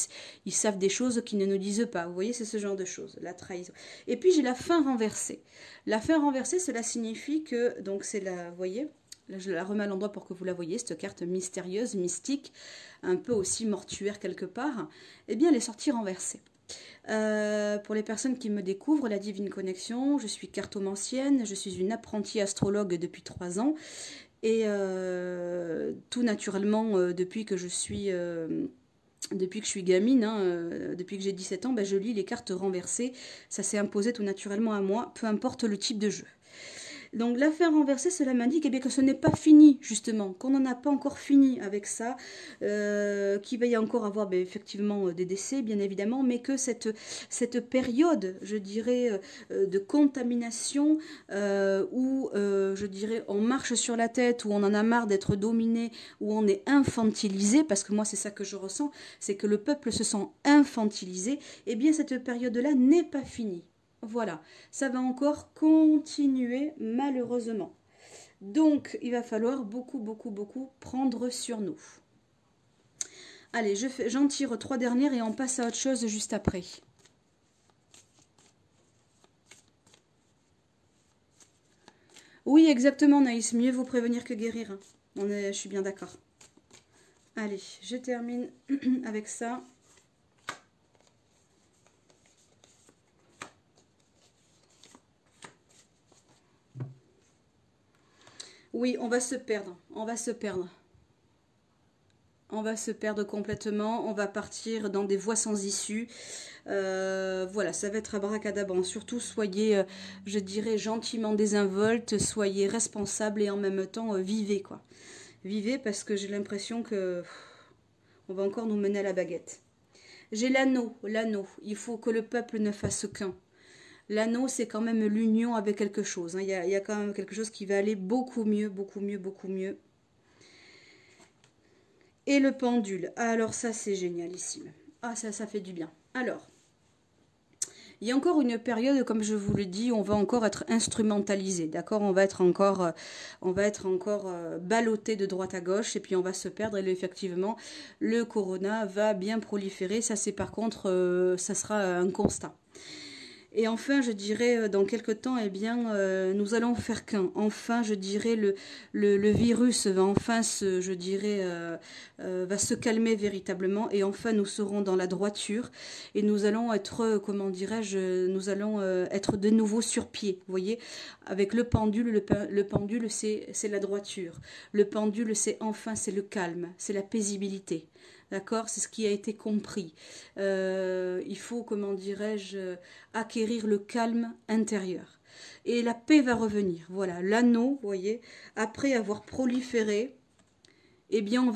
savent des choses qu'ils ne nous disent pas. Vous voyez, c'est ce genre de choses, la trahison. Et puis j'ai la fin renversée. La fin renversée, cela signifie que, donc c'est la, vous voyez, là, je la remets à l'endroit pour que vous la voyez, cette carte mystérieuse, mystique, un peu aussi mortuaire quelque part. Eh bien, elle est sortie renversée. Pour les personnes qui me découvrent, la Divine Connexion, je suis cartomancienne, je suis une apprentie astrologue depuis 3 ans et tout naturellement depuis que je suis gamine, depuis que j'ai 17 ans, ben, je lis les cartes renversées, ça s'est imposé tout naturellement à moi, peu importe le type de jeu. Donc l'affaire renversée, cela m'indique eh bien, que ce n'est pas fini, justement, qu'on n'en a pas encore fini avec ça, qu'il va y encore avoir effectivement des décès, bien évidemment, mais que cette période, je dirais, de contamination, où, je dirais, on marche sur la tête, où on en a marre d'être dominé, où on est infantilisé, parce que moi c'est ça que je ressens, c'est que le peuple se sent infantilisé, eh bien cette période-là n'est pas finie. Voilà, ça va encore continuer malheureusement. Donc, il va falloir beaucoup prendre sur nous. Allez, j'en tire 3 dernières et on passe à autre chose juste après. Oui, exactement, Naïs, mieux vous prévenir que guérir. Je suis bien d'accord. Allez, je termine avec ça. Oui, on va se perdre, on va se perdre. On va se perdre complètement, on va partir dans des voies sans issue. Voilà, ça va être abracadabra. Surtout, soyez, je dirais, gentiment désinvolte, soyez responsable et en même temps, vivez, quoi. Vivez parce que j'ai l'impression que on va encore nous mener à la baguette. J'ai l'anneau. Il faut que le peuple ne fasse qu'un. L'anneau, c'est quand même l'union avec quelque chose. Il y a quand même quelque chose qui va aller beaucoup mieux. Et le pendule. Alors ça, c'est génialissime. Ah, ça fait du bien. Alors, il y a encore une période, comme je vous le dis, où on va encore être instrumentalisé, d'accord? On va être encore ballotté de droite à gauche et puis on va se perdre. Et effectivement, le corona va bien proliférer. Ça, c'est par contre, ça sera un constat. Et enfin, je dirais, dans quelques temps, eh bien, nous allons faire qu'un. Enfin, je dirais, le virus va enfin va se calmer véritablement. Et enfin, nous serons dans la droiture. Et nous allons être, comment dirais-je, nous allons être de nouveau sur pied. Vous voyez, avec le pendule, le pendule, c'est la droiture. Le pendule, c'est le calme, c'est la paisibilité. D'accord, c'est ce qui a été compris. Il faut, comment dirais-je, acquérir le calme intérieur. Et la paix va revenir. Voilà, l'anneau, vous voyez, après avoir proliféré, eh bien,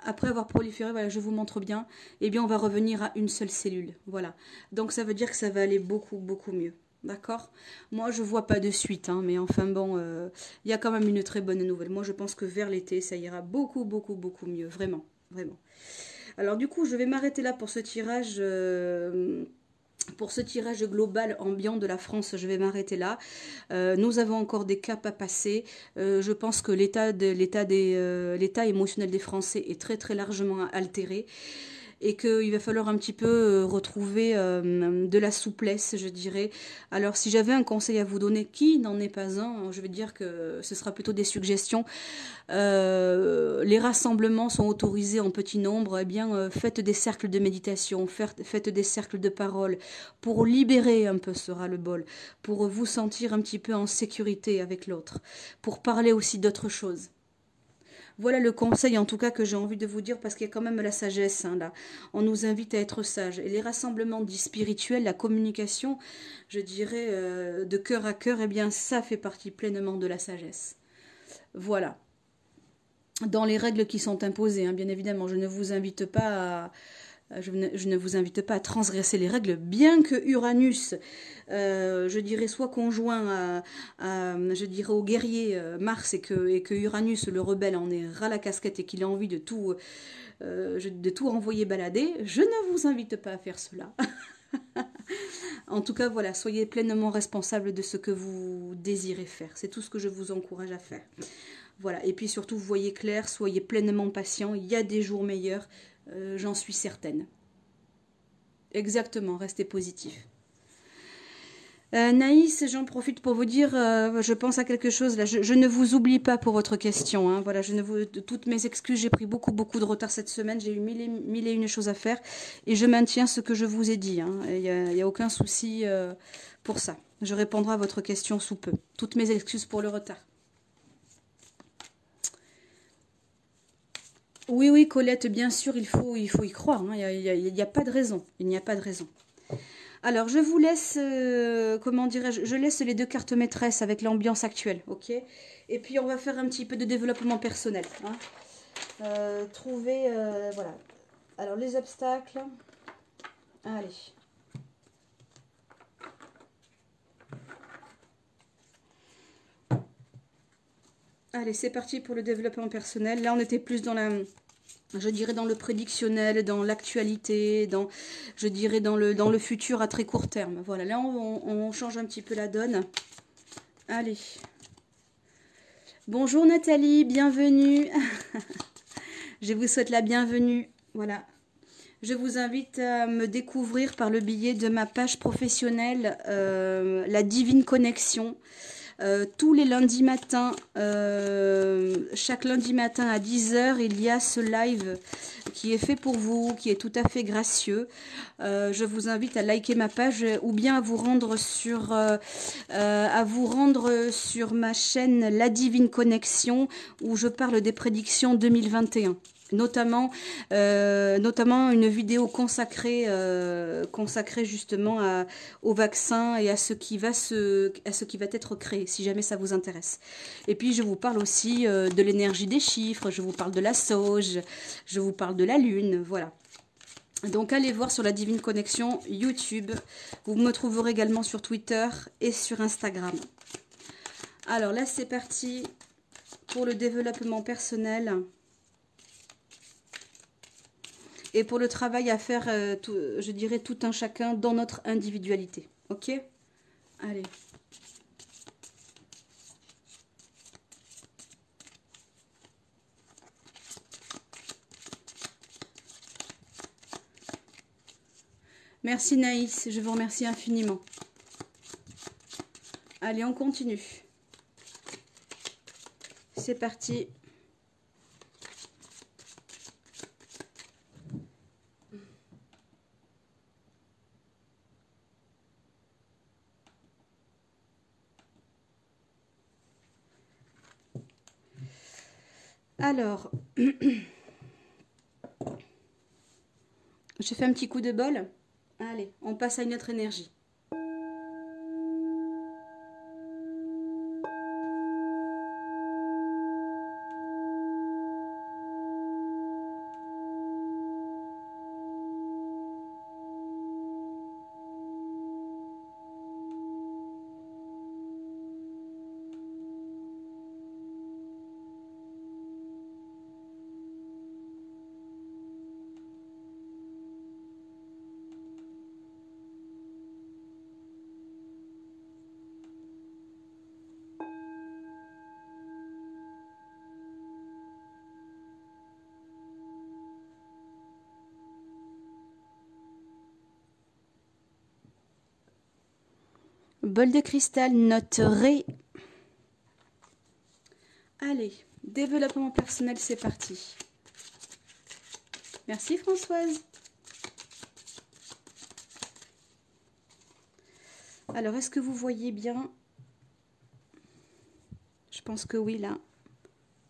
après avoir proliféré, voilà, je vous montre bien, eh bien, on va revenir à une seule cellule. Voilà. Donc, ça veut dire que ça va aller beaucoup mieux. D'accord? Moi, je vois pas de suite, hein, mais enfin bon, il y a quand même une très bonne nouvelle. Moi, je pense que vers l'été, ça ira beaucoup mieux. Vraiment. Alors du coup, je vais m'arrêter là pour ce tirage. Pour ce tirage global ambiant de la France, je vais m'arrêter là. Nous avons encore des caps à passer. Je pense que l'état émotionnel des Français est très largement altéré. Et qu'il va falloir un petit peu retrouver de la souplesse, je dirais. Alors, si j'avais un conseil à vous donner, qui n'en est pas un, je vais dire que ce sera plutôt des suggestions. Les rassemblements sont autorisés en petit nombre. Eh bien, faites des cercles de méditation, faites des cercles de parole pour libérer un peu ce ras-le-bol, pour vous sentir un petit peu en sécurité avec l'autre, pour parler aussi d'autres choses. Voilà le conseil en tout cas que j'ai envie de vous dire parce qu'il y a quand même la sagesse hein, là. On nous invite à être sages. Et les rassemblements dits spirituels, la communication, je dirais de cœur à cœur, eh bien ça fait partie pleinement de la sagesse. Voilà. Dans les règles qui sont imposées, hein, bien évidemment. Je ne vous invite pas Je ne vous invite pas à transgresser les règles, bien que Uranus, je dirais, soit conjoint je dirais, au guerrier Mars et que Uranus, le rebelle, en est ras la casquette et qu'il a envie de tout renvoyer balader. Je ne vous invite pas à faire cela. En tout cas, voilà, soyez pleinement responsable de ce que vous désirez faire. C'est tout ce que je vous encourage à faire. Voilà, et puis surtout, voyez clair, soyez pleinement patient. Il y a des jours meilleurs, j'en suis certaine. Exactement, restez positif. Naïs, j'en profite pour vous dire, je pense à quelque chose là. Je ne vous oublie pas pour votre question. Hein. Voilà, toutes mes excuses, j'ai pris beaucoup de retard cette semaine. J'ai eu mille et une choses à faire et je maintiens ce que je vous ai dit. Hein. Il y a aucun souci pour ça. Je répondrai à votre question sous peu. Toutes mes excuses pour le retard. Oui, Colette, bien sûr, il faut y croire. Hein. Il n'y a pas de raison. Il n'y a pas de raison. Alors, je vous laisse, comment dirais-je, je laisse les deux cartes maîtresses avec l'ambiance actuelle, ok? Et puis, on va faire un petit peu de développement personnel. Hein. Trouver, voilà. Alors, les obstacles. Allez. Allez, c'est parti pour le développement personnel. Là, on était plus dans je dirais dans le prédictionnel, dans l'actualité, je dirais dans le futur à très court terme. Voilà, là on change un petit peu la donne. Allez. Bonjour Nathalie, bienvenue. Je vous souhaite la bienvenue. Voilà. Je vous invite à me découvrir par le biais de ma page professionnelle, La Divine Connexion. Tous les lundis matins, chaque lundi matin à 10 h, il y a ce live qui est fait pour vous, qui est tout à fait gracieux. Je vous invite à liker ma page ou bien à vous rendre sur ma chaîne La Divine Connexion où je parle des prédictions 2021. Notamment une vidéo consacrée justement au vaccin et à ce qui va être créé, si jamais ça vous intéresse. Et puis je vous parle aussi de l'énergie des chiffres, je vous parle de la sauge, je vous parle de la lune, voilà. Donc allez voir sur La Divine Connexion YouTube. Vous me trouverez également sur Twitter et sur Instagram. Alors là c'est parti pour le développement personnel. Et pour le travail à faire, je dirais tout un chacun dans notre individualité. Ok? Allez. Merci Naïs, je vous remercie infiniment. Allez, on continue. C'est parti. Alors, je fais un petit coup de bol. Allez, on passe à une autre énergie. Bol de cristal, note Ré. Allez, développement personnel, c'est parti. Merci Françoise. Alors, est-ce que vous voyez bien? Je pense que oui, là.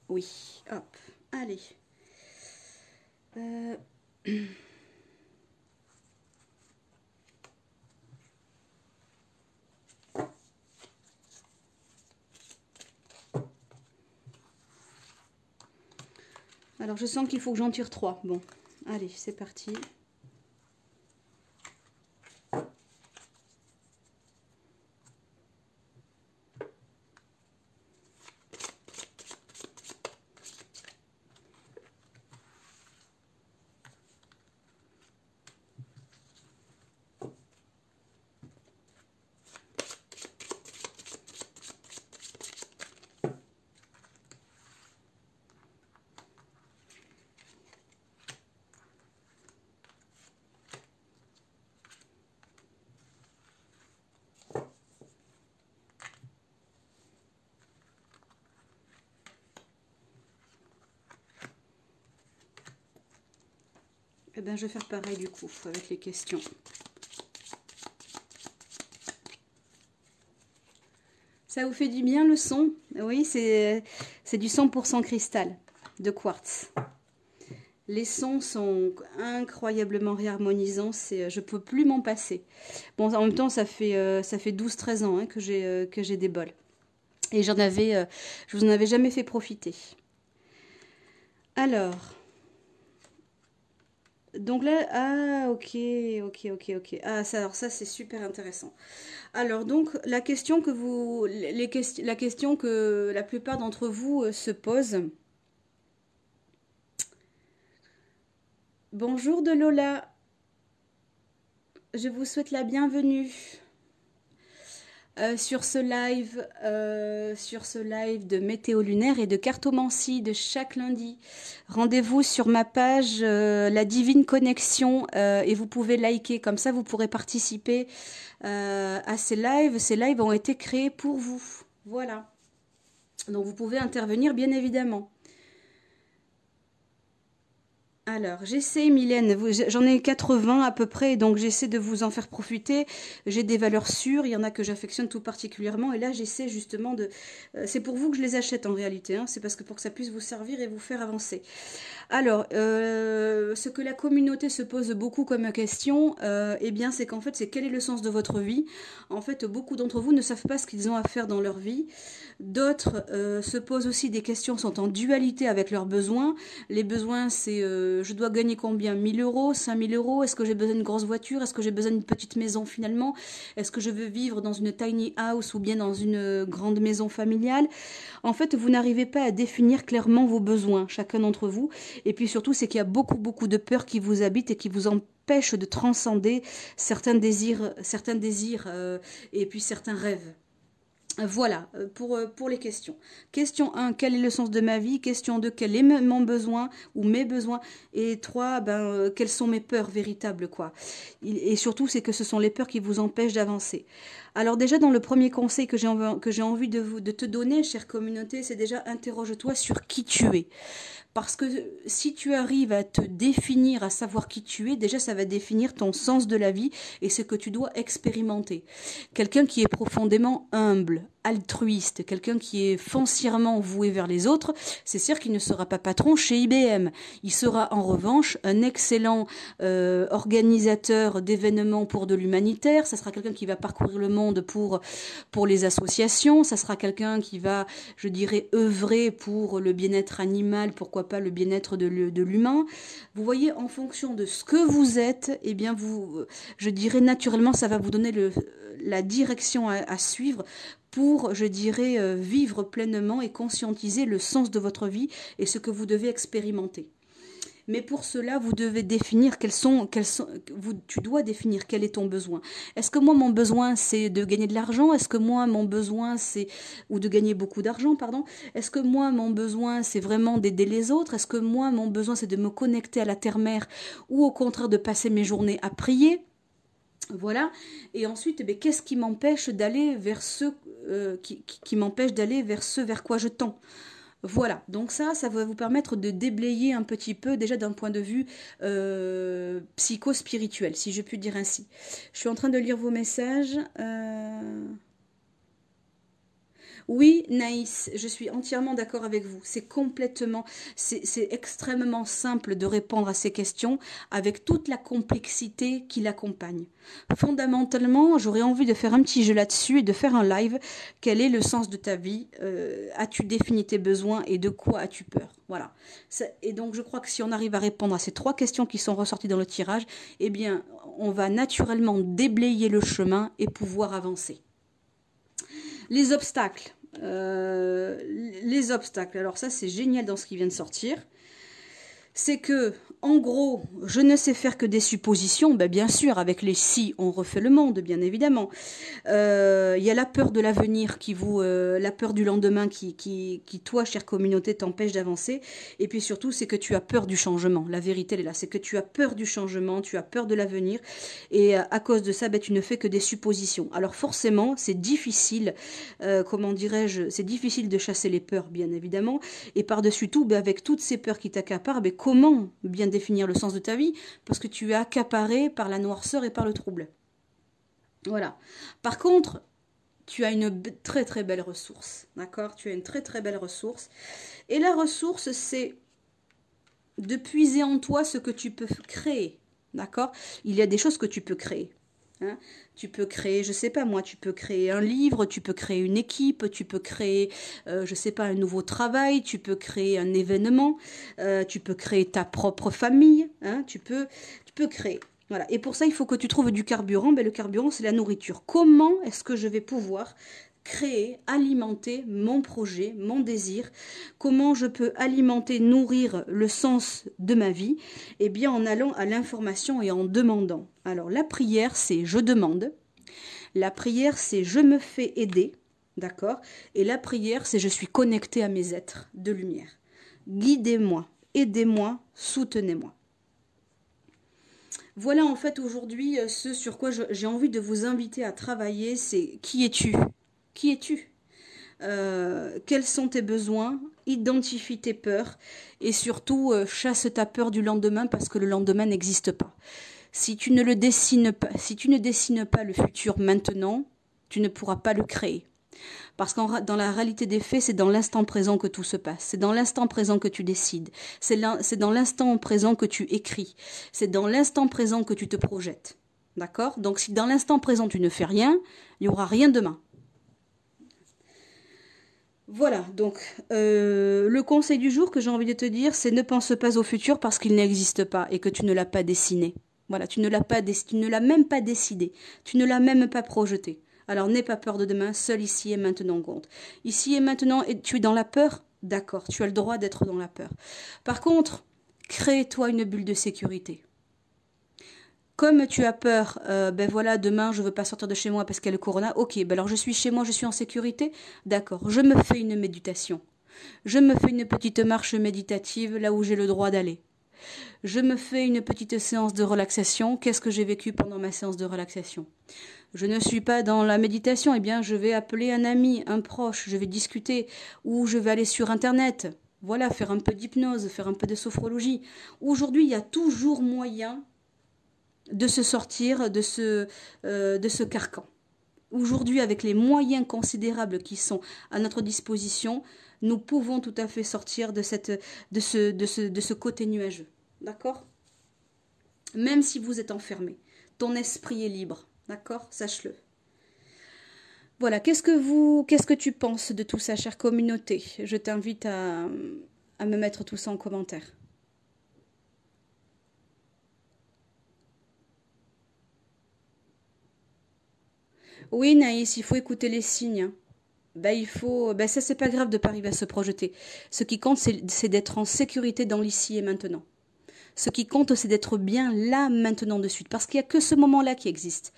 Oui, hop, allez. Alors, je sens qu'il faut que j'en tire 3. Bon, allez, c'est parti. Eh bien, je vais faire pareil du coup avec les questions. Ça vous fait du bien le son? Oui, c'est du 100% cristal de quartz. Les sons sont incroyablement réharmonisants, je peux plus m'en passer. Bon, en même temps, ça fait 12-13 ans hein, que j'ai des bols. Et je vous en avais jamais fait profiter. Alors, donc là, ah, ok. Ah, alors ça, c'est super intéressant. Alors, donc, la question que la plupart d'entre vous se posent. Bonjour de Lola, je vous souhaite la bienvenue sur ce live de météo lunaire et de cartomancie de chaque lundi. Rendez-vous sur ma page La Divine Connexion et vous pouvez liker, comme ça vous pourrez participer à ces lives. Ces lives ont été créés pour vous. Voilà. Donc vous pouvez intervenir bien évidemment. Alors, j'essaie, Mylène, j'en ai 80 à peu près, donc j'essaie de vous en faire profiter. J'ai des valeurs sûres, il y en a que j'affectionne tout particulièrement, et là j'essaie justement de... c'est pour vous que je les achète en réalité, hein, c'est parce que pour que ça puisse vous servir et vous faire avancer. Alors, ce que la communauté se pose beaucoup comme question, eh bien, c'est qu'en fait, c'est quel est le sens de votre vie? En fait, beaucoup d'entre vous ne savent pas ce qu'ils ont à faire dans leur vie. D'autres se posent aussi des questions, sont en dualité avec leurs besoins. Les besoins, c'est je dois gagner combien? 1000 euros, 5000 euros? Est-ce que j'ai besoin d'une grosse voiture? Est-ce que j'ai besoin d'une petite maison finalement? Est-ce que je veux vivre dans une tiny house ou bien dans une grande maison familiale? En fait, vous n'arrivez pas à définir clairement vos besoins, chacun d'entre vous. Et puis surtout, c'est qu'il y a beaucoup de peurs qui vous habitent et qui vous empêchent de transcender certains désirs et puis certains rêves. Voilà pour les questions. Question 1, quel est le sens de ma vie? Question 2, quel est mon besoin ou mes besoins? Et 3, quelles sont mes peurs véritables quoi? Et surtout, c'est que ce sont les peurs qui vous empêchent d'avancer. Alors déjà, dans le premier conseil que j'ai envie de te donner, chère communauté, c'est déjà interroge-toi sur qui tu es. Parce que si tu arrives à te définir, à savoir qui tu es, déjà ça va définir ton sens de la vie et ce que tu dois expérimenter. Quelqu'un qui est profondément humble, altruiste, quelqu'un qui est foncièrement voué vers les autres, c'est sûr qu'il ne sera pas patron chez IBM. Il sera en revanche un excellent organisateur d'événements pour de l'humanitaire, ça sera quelqu'un qui va parcourir le monde pour les associations, ça sera quelqu'un qui va, je dirais, œuvrer pour le bien-être animal, pourquoi pas le bien-être de l'humain. Vous voyez, en fonction de ce que vous êtes, eh bien je dirais naturellement, ça va vous donner la direction à suivre pour, je dirais, vivre pleinement et conscientiser le sens de votre vie et ce que vous devez expérimenter. Mais pour cela, vous devez définir tu dois définir quel est ton besoin. Est-ce que moi, mon besoin, c'est de gagner de l'argent? Est-ce que moi, mon besoin, ou de gagner beaucoup d'argent, pardon? Est-ce que moi, mon besoin, c'est vraiment d'aider les autres? Est-ce que moi, mon besoin, c'est de me connecter à la terre-mère ou au contraire de passer mes journées à prier? Voilà. Et ensuite, qu'est-ce qui m'empêche d'aller vers qui m'empêche d'aller vers ce vers quoi je tends? Voilà, donc ça va vous permettre de déblayer un petit peu déjà d'un point de vue psycho-spirituel, si je puis dire ainsi. Je suis en train de lire vos messages. Oui, Naïs, je suis entièrement d'accord avec vous. C'est extrêmement simple de répondre à ces questions avec toute la complexité qui l'accompagne. Fondamentalement, j'aurais envie de faire un petit jeu là-dessus et de faire un live. Quel est le sens de ta vie? As-tu défini tes besoins et de quoi as-tu peur? Voilà. Et donc, je crois que si on arrive à répondre à ces 3 questions qui sont ressorties dans le tirage, eh bien, on va naturellement déblayer le chemin et pouvoir avancer. Les obstacles. Alors ça, c'est génial dans ce qui vient de sortir. C'est que, en gros, je ne sais faire que des suppositions. Bien sûr, avec les si, on refait le monde, bien évidemment. Il y a la peur de l'avenir la peur du lendemain qui toi, chère communauté, t'empêche d'avancer. Et puis surtout, c'est que tu as peur du changement. La vérité, elle est là. C'est que tu as peur du changement, tu as peur de l'avenir. Et à cause de ça, tu ne fais que des suppositions. Alors forcément, c'est difficile, c'est difficile de chasser les peurs, bien évidemment. Et par-dessus tout, avec toutes ces peurs qui t'accaparent, comment bien définir le sens de ta vie, parce que tu es accaparé par la noirceur et par le trouble. Voilà. Par contre, tu as une très très belle ressource, d'accord? Tu as une très très belle ressource. Et la ressource, c'est de puiser en toi ce que tu peux créer, d'accord? Il y a des choses que tu peux créer. Hein? Tu peux créer, je sais pas moi, tu peux créer un livre, tu peux créer une équipe, tu peux créer, je sais pas, un nouveau travail, tu peux créer un événement, tu peux créer ta propre famille, hein? Tu peux créer. Voilà. Et pour ça, il faut que tu trouves du carburant. Ben, le carburant, c'est la nourriture. Comment est-ce que je vais pouvoir créer, alimenter mon projet, mon désir? Comment je peux alimenter, nourrir le sens de ma vie? Eh bien, en allant à l'information et en demandant. Alors, la prière, c'est je demande. La prière, c'est je me fais aider. D'accord? Et la prière, c'est je suis connecté à mes êtres de lumière. Guidez-moi, aidez-moi, soutenez-moi. Voilà en fait aujourd'hui ce sur quoi j'ai envie de vous inviter à travailler, c'est qui es-tu? Qui es-tu? Quels sont tes besoins? Identifie tes peurs et surtout chasse ta peur du lendemain parce que le lendemain n'existe pas. Si tu ne le dessines pas, si tu ne dessines pas le futur maintenant, tu ne pourras pas le créer. Parce que dans la réalité des faits, c'est dans l'instant présent que tout se passe. C'est dans l'instant présent que tu décides. C'est dans l'instant présent que tu écris. C'est dans l'instant présent que tu te projettes. D'accord? Donc si dans l'instant présent tu ne fais rien, il n'y aura rien demain. Voilà, donc le conseil du jour que j'ai envie de te dire, c'est ne pense pas au futur parce qu'il n'existe pas et que tu ne l'as pas dessiné. Voilà, tu ne l'as même pas décidé, tu ne l'as même pas projeté. Alors n'aie pas peur de demain, seul ici et maintenant compte. Ici et maintenant, et tu es dans la peur? D'accord, tu as le droit d'être dans la peur. Par contre, crée-toi une bulle de sécurité. Comme tu as peur, ben voilà, demain je veux pas sortir de chez moi parce qu'il y a le corona, ok, ben alors je suis chez moi, je suis en sécurité, d'accord, je me fais une méditation. Je me fais une petite marche méditative là où j'ai le droit d'aller. Je me fais une petite séance de relaxation. Qu'est-ce que j'ai vécu pendant ma séance de relaxation? Je ne suis pas dans la méditation, eh bien je vais appeler un ami, un proche, je vais discuter, ou je vais aller sur Internet, voilà, faire un peu d'hypnose, faire un peu de sophrologie. Aujourd'hui, il y a toujours moyen de se sortir de ce carcan. Aujourd'hui, avec les moyens considérables qui sont à notre disposition, nous pouvons tout à fait sortir de ce côté nuageux. D'accord? Même si vous êtes enfermé, ton esprit est libre. D'accord? Sache-le. Voilà, qu'est-ce que tu penses de tout ça, chère communauté? Je t'invite à me mettre tout ça en commentaire. Oui, Naïs, il faut écouter les signes. Ça c'est pas grave de pas arriver à se projeter. Ce qui compte, c'est d'être en sécurité dans l'ici et maintenant. Ce qui compte, c'est d'être bien là, maintenant, de suite. Parce qu'il n'y a que ce moment-là qui existe.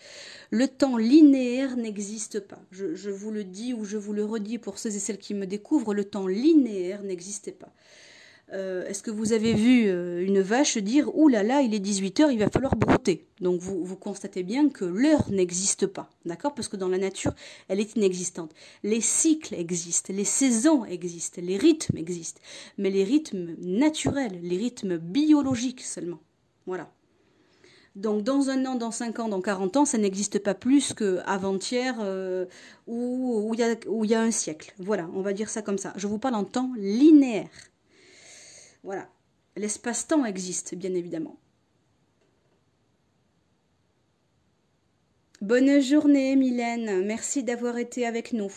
Le temps linéaire n'existe pas. Je vous le dis ou je vous le redis pour ceux et celles qui me découvrent, le temps linéaire n'existait pas. Est-ce que vous avez vu une vache dire « Ouh là là, il est 18h, il va falloir brouter ». Donc vous constatez bien que l'heure n'existe pas, d'accord? Parce que dans la nature, elle est inexistante. Les cycles existent, les saisons existent, les rythmes existent, mais les rythmes naturels, les rythmes biologiques seulement. Voilà. Donc dans 1 an, dans 5 ans, dans 40 ans, ça n'existe pas plus qu'avant-hier ou il y a un siècle. Voilà, on va dire ça comme ça. Je vous parle en temps linéaire. Voilà. L'espace-temps existe, bien évidemment. Bonne journée, Mylène. Merci d'avoir été avec nous.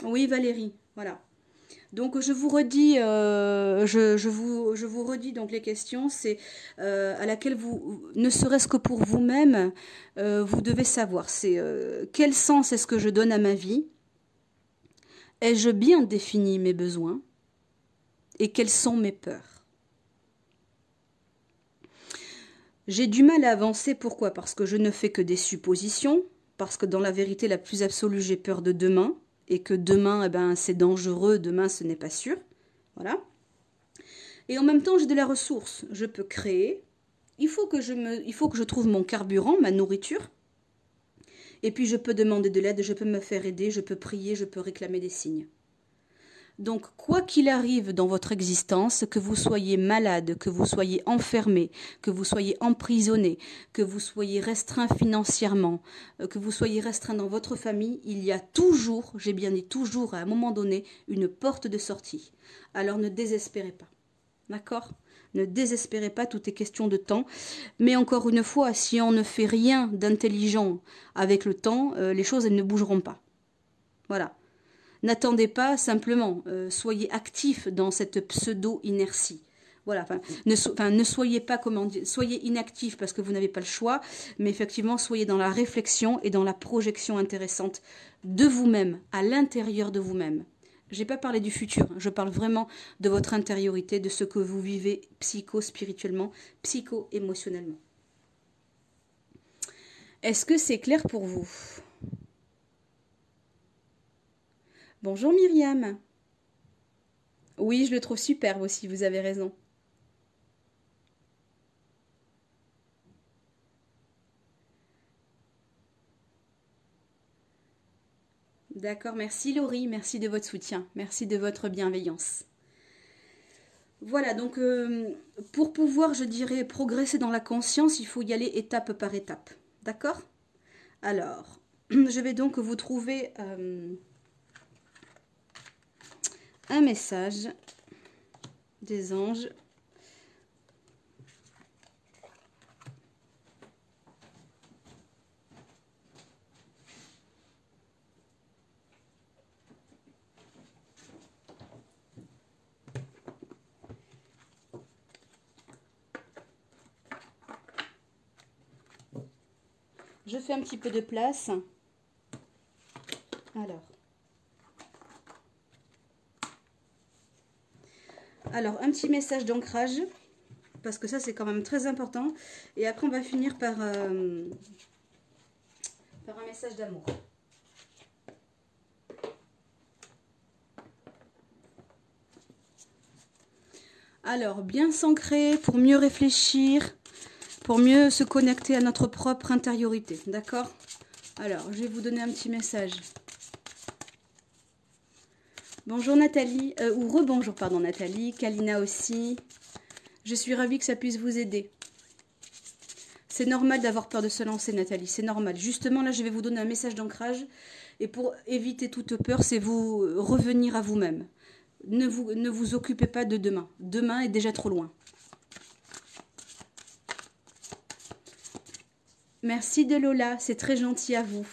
Oui, Valérie. Voilà. Donc je vous redis, je vous redis donc les questions, c'est à laquelle vous, ne serait-ce que pour vous-même, vous devez savoir, c'est quel sens est-ce que je donne à ma vie? Ai-je bien défini mes besoins? Et quelles sont mes peurs? J'ai du mal à avancer, pourquoi? Parce que je ne fais que des suppositions, parce que dans la vérité la plus absolue, j'ai peur de demain, et que demain, eh ben, c'est dangereux, demain ce n'est pas sûr. Voilà. Et en même temps, j'ai de la ressource. Je peux créer. Il faut que je trouve mon carburant, ma nourriture. Et puis je peux demander de l'aide, je peux me faire aider, je peux prier, je peux réclamer des signes. Donc, quoi qu'il arrive dans votre existence, que vous soyez malade, que vous soyez enfermé, que vous soyez emprisonné, que vous soyez restreint financièrement, que vous soyez restreint dans votre famille, il y a toujours, j'ai bien dit toujours, à un moment donné, une porte de sortie. Alors ne désespérez pas. D'accord ? Ne désespérez pas, tout est question de temps. Mais encore une fois, si on ne fait rien d'intelligent avec le temps, les choses elles ne bougeront pas. Voilà. N'attendez pas simplement, soyez actifs dans cette pseudo-inertie. Voilà, ne soyez pas, comment dire, soyez inactifs parce que vous n'avez pas le choix, mais effectivement, soyez dans la réflexion et dans la projection intéressante de vous-même, à l'intérieur de vous-même. Je n'ai pas parlé du futur, je parle vraiment de votre intériorité, de ce que vous vivez psycho-spirituellement, psycho-émotionnellement. Est-ce que c'est clair pour vous ? Bonjour Myriam. Oui, je le trouve superbe aussi, vous avez raison. D'accord, merci Laurie, merci de votre soutien, merci de votre bienveillance. Voilà, donc pour pouvoir, je dirais, progresser dans la conscience, il faut y aller étape par étape. D'accord ? Alors, je vais donc vous trouver un message des anges. Je fais un petit peu de place. Alors, un petit message d'ancrage, parce que ça c'est quand même très important. Et après on va finir par un message d'amour. Alors, bien s'ancrer pour mieux réfléchir, pour mieux se connecter à notre propre intériorité, d'accord ? Alors, je vais vous donner un petit message. Bonjour Nathalie, ou rebonjour pardon Nathalie, Kalina aussi. Je suis ravie que ça puisse vous aider. C'est normal d'avoir peur de se lancer Nathalie, c'est normal. Justement là, je vais vous donner un message d'ancrage. Et pour éviter toute peur, c'est vous revenir à vous-même. Ne vous occupez pas de demain. Demain est déjà trop loin. Merci de Lola, c'est très gentil à vous.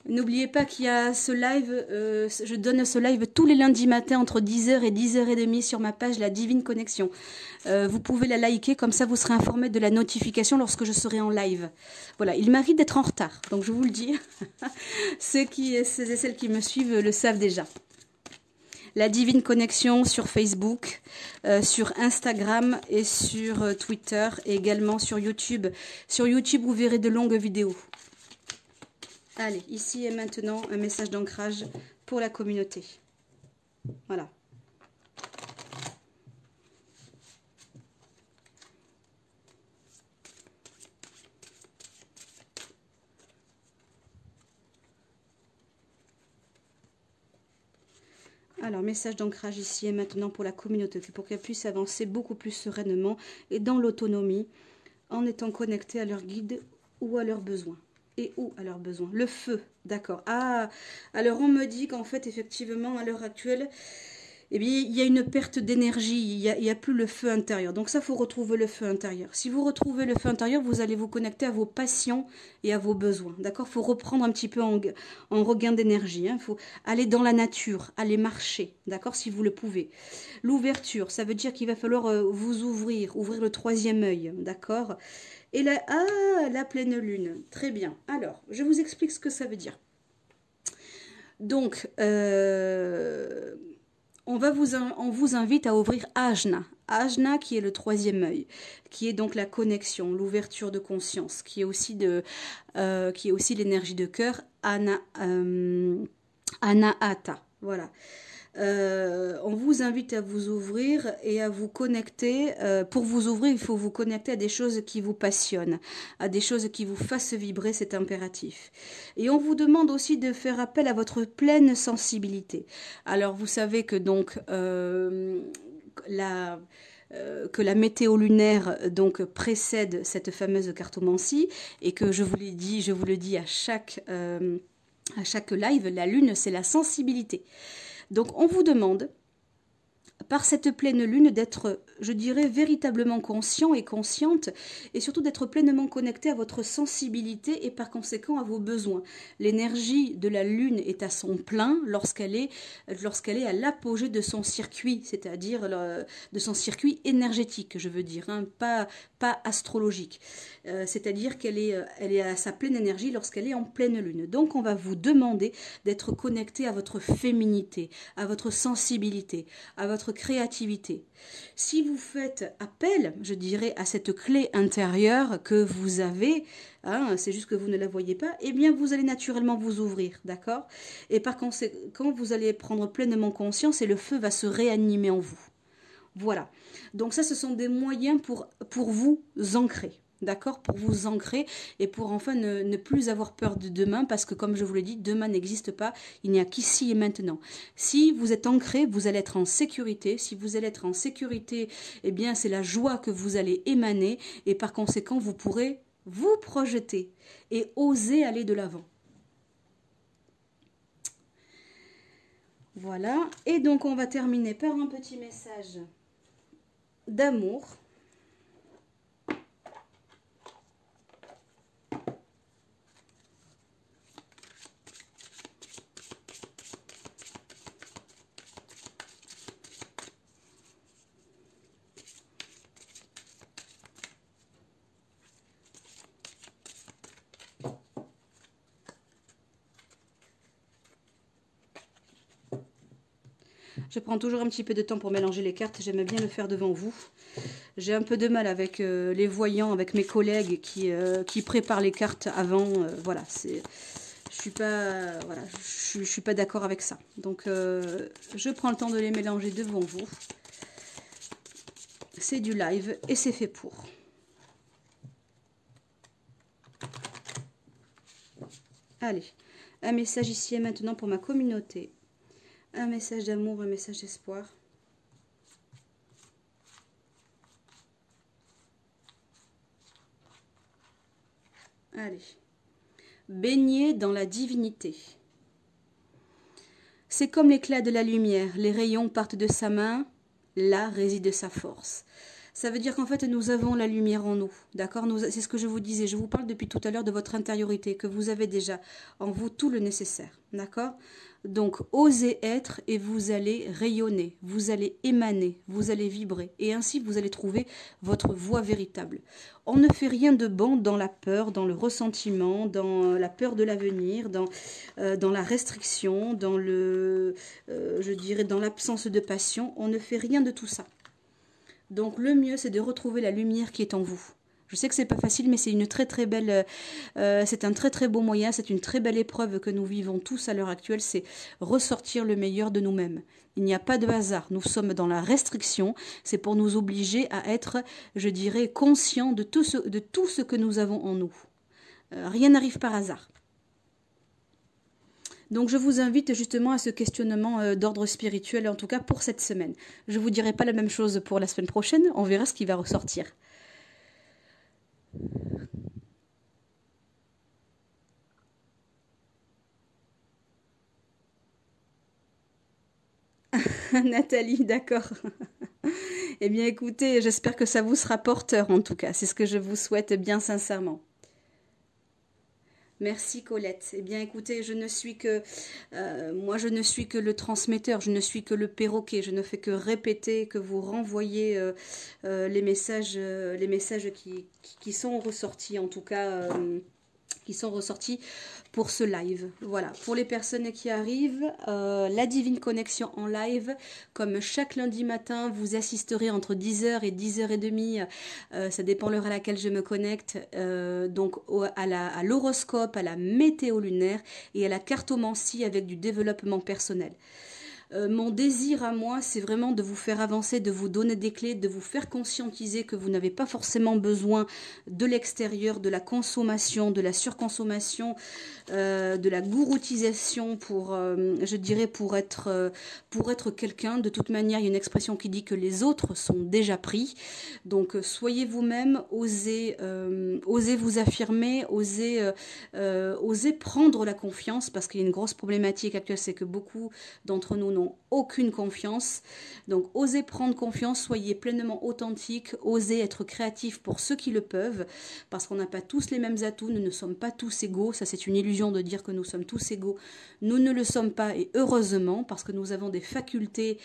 N'oubliez pas qu'il y a ce live, je donne ce live tous les lundis matins entre 10h et 10h30 sur ma page La Divine Connexion. Vous pouvez la liker, comme ça vous serez informé de la notification lorsque je serai en live. Voilà, il m'arrive d'être en retard, donc je vous le dis. Ceux et celles qui me suivent le savent déjà. La Divine Connexion sur Facebook, sur Instagram et sur Twitter et également sur YouTube. Sur YouTube, vous verrez de longues vidéos. Allez, ici et maintenant, un message d'ancrage pour la communauté. Voilà. Alors, message d'ancrage ici et maintenant pour la communauté, pour qu'elle puisse avancer beaucoup plus sereinement et dans l'autonomie, en étant connectée à leur guide ou à leurs besoins. Et où à leurs besoins? Le feu, d'accord. Ah, alors on me dit qu'en fait, effectivement, à l'heure actuelle, eh bien, il y a une perte d'énergie, il y a plus le feu intérieur. Donc ça, il faut retrouver le feu intérieur. Si vous retrouvez le feu intérieur, vous allez vous connecter à vos passions et à vos besoins, d'accord? Il faut reprendre un petit peu en regain d'énergie. Il faut aller dans la nature, aller marcher, d'accord? Si vous le pouvez. L'ouverture, ça veut dire qu'il va falloir vous ouvrir le troisième œil, d'accord? Et là, la pleine lune, très bien. Alors, je vous explique ce que ça veut dire. Donc, on vous invite à ouvrir Ajna. Ajna qui est le troisième œil, qui est donc la connexion, l'ouverture de conscience, qui est aussi l'énergie de cœur, Anahata. Voilà. On vous invite à vous ouvrir et à vous connecter. Pour vous ouvrir, il faut vous connecter à des choses qui vous passionnent, à des choses qui vous fassent vibrer, c'est impératif. Et on vous demande aussi de faire appel à votre pleine sensibilité. Alors vous savez que donc que la météo lunaire donc précède cette fameuse cartomancie et que je vous le dis à chaque live, la lune c'est la sensibilité. Donc on vous demande par cette pleine lune d'être, je dirais, véritablement conscient et consciente, et surtout d'être pleinement connecté à votre sensibilité et par conséquent à vos besoins. L'énergie de la lune est à son plein lorsqu'elle est à l'apogée de son circuit, c'est-à-dire de son circuit énergétique, je veux dire, hein, pas astrologique. C'est-à-dire qu'elle est à sa pleine énergie lorsqu'elle est en pleine lune. Donc on va vous demander d'être connecté à votre féminité, à votre sensibilité, à votre créativité. Si vous faites appel, je dirais, à cette clé intérieure que vous avez, hein, c'est juste que vous ne la voyez pas, eh bien vous allez naturellement vous ouvrir, d'accord? Et par conséquent, vous allez prendre pleinement conscience et le feu va se réanimer en vous. Voilà. Donc ça, ce sont des moyens pour vous ancrer. D'accord, pour vous ancrer et pour enfin ne plus avoir peur de demain, parce que comme je vous l'ai dit, demain n'existe pas, il n'y a qu'ici et maintenant. Si vous êtes ancré, vous allez être en sécurité. Si vous allez être en sécurité, eh bien c'est la joie que vous allez émaner et par conséquent vous pourrez vous projeter et oser aller de l'avant. Voilà, et donc on va terminer par un petit message d'amour. Je prends toujours un petit peu de temps pour mélanger les cartes, j'aime bien le faire devant vous. J'ai un peu de mal avec les voyants, avec mes collègues qui préparent les cartes avant. Voilà, je suis pas, voilà, je suis pas d'accord avec ça. Donc, je prends le temps de les mélanger devant vous. C'est du live et c'est fait pour. Allez, un message ici et maintenant pour ma communauté. Un message d'amour, un message d'espoir. Allez. Baigné dans la divinité. C'est comme l'éclat de la lumière. Les rayons partent de sa main. Là réside sa force. Ça veut dire qu'en fait, nous avons la lumière en nous. D'accord? C'est ce que je vous disais. Je vous parle depuis tout à l'heure de votre intériorité, que vous avez déjà en vous tout le nécessaire. D'accord? Donc, osez être et vous allez rayonner, vous allez émaner, vous allez vibrer. Et ainsi, vous allez trouver votre voie véritable. On ne fait rien de bon dans la peur, dans le ressentiment, dans la peur de l'avenir, dans la restriction, dans je dirais, dans l'absence de passion. On ne fait rien de tout ça. Donc le mieux, c'est de retrouver la lumière qui est en vous. Je sais que c'est pas facile, mais c'est une très très belle, c'est un très très beau moyen, c'est une très belle épreuve que nous vivons tous à l'heure actuelle, c'est ressortir le meilleur de nous-mêmes. Il n'y a pas de hasard, nous sommes dans la restriction, c'est pour nous obliger à être, je dirais, conscients de tout ce que nous avons en nous. Rien n'arrive par hasard. Donc je vous invite justement à ce questionnement d'ordre spirituel, en tout cas pour cette semaine. Je ne vous dirai pas la même chose pour la semaine prochaine, on verra ce qui va ressortir. Nathalie, d'accord. Eh bien écoutez, j'espère que ça vous sera porteur en tout cas, c'est ce que je vous souhaite bien sincèrement. Merci Colette. Eh bien écoutez, moi je ne suis que le transmetteur, je ne suis que le perroquet, je ne fais que répéter, que vous renvoyer les messages qui sont ressortis en tout cas. Qui sont ressortis pour ce live. Voilà, pour les personnes qui arrivent, la Divine Connexion en live, comme chaque lundi matin, vous assisterez entre 10h et 10h30, ça dépend l'heure à laquelle je me connecte, donc à l'horoscope, à la météo lunaire et à la cartomancie avec du développement personnel. Mon désir à moi, c'est vraiment de vous faire avancer, de vous donner des clés, de vous faire conscientiser que vous n'avez pas forcément besoin de l'extérieur, de la consommation, de la surconsommation, de la gouroutisation pour, je dirais, pour être quelqu'un. De toute manière, il y a une expression qui dit que les autres sont déjà pris. Donc, soyez vous-même, osez vous affirmer, osez prendre la confiance, parce qu'il y a une grosse problématique actuelle, c'est que beaucoup d'entre nous n'ont aucune confiance. Donc, osez prendre confiance, soyez pleinement authentique, osez être créatif pour ceux qui le peuvent, parce qu'on n'a pas tous les mêmes atouts, nous ne sommes pas tous égaux. Ça, c'est une illusion de dire que nous sommes tous égaux. Nous ne le sommes pas, et heureusement, parce que nous avons des facultés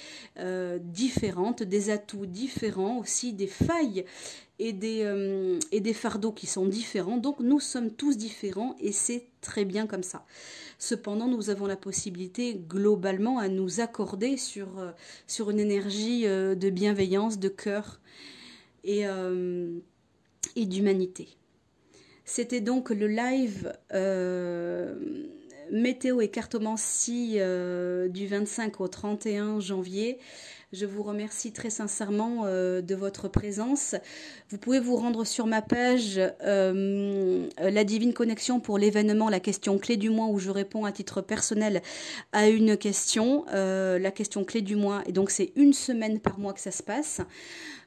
différentes, des atouts différents, aussi des failles et des fardeaux qui sont différents. Donc nous sommes tous différents et c'est très bien comme ça. Cependant, nous avons la possibilité globalement à nous accorder sur une énergie de bienveillance, de cœur et d'humanité. C'était donc le live météo et cartomancie du 25 au 31 janvier. Je vous remercie très sincèrement de votre présence. Vous pouvez vous rendre sur ma page La Divine Connexion pour l'événement La question clé du mois, où je réponds à titre personnel à une question, la question clé du mois. Et donc c'est une semaine par mois que ça se passe.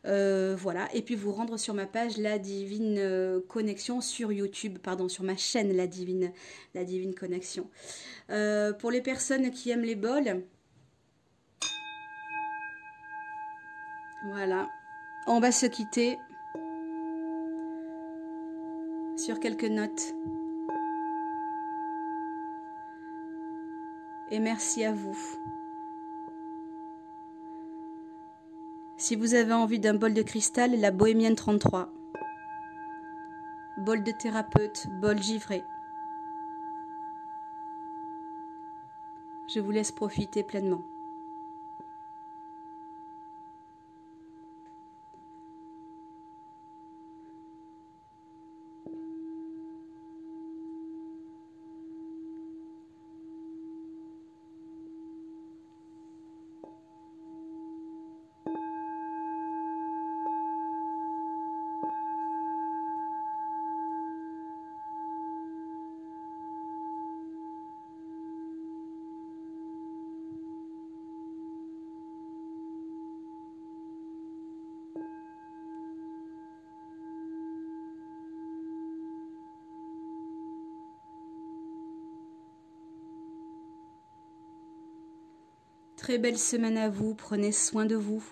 Voilà, et puis vous rendre sur ma page La Divine Connexion sur YouTube, pardon, sur ma chaîne La Divine Connexion. Pour les personnes qui aiment les bols, voilà, on va se quitter sur quelques notes. Et merci à vous. Si vous avez envie d'un bol de cristal, la Bohémienne 33. Bol de thérapeute, bol givré. Je vous laisse profiter pleinement. Très belle semaine à vous, prenez soin de vous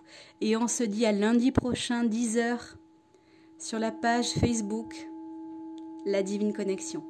et on se dit à lundi prochain 10h sur la page Facebook La Divine Connexion.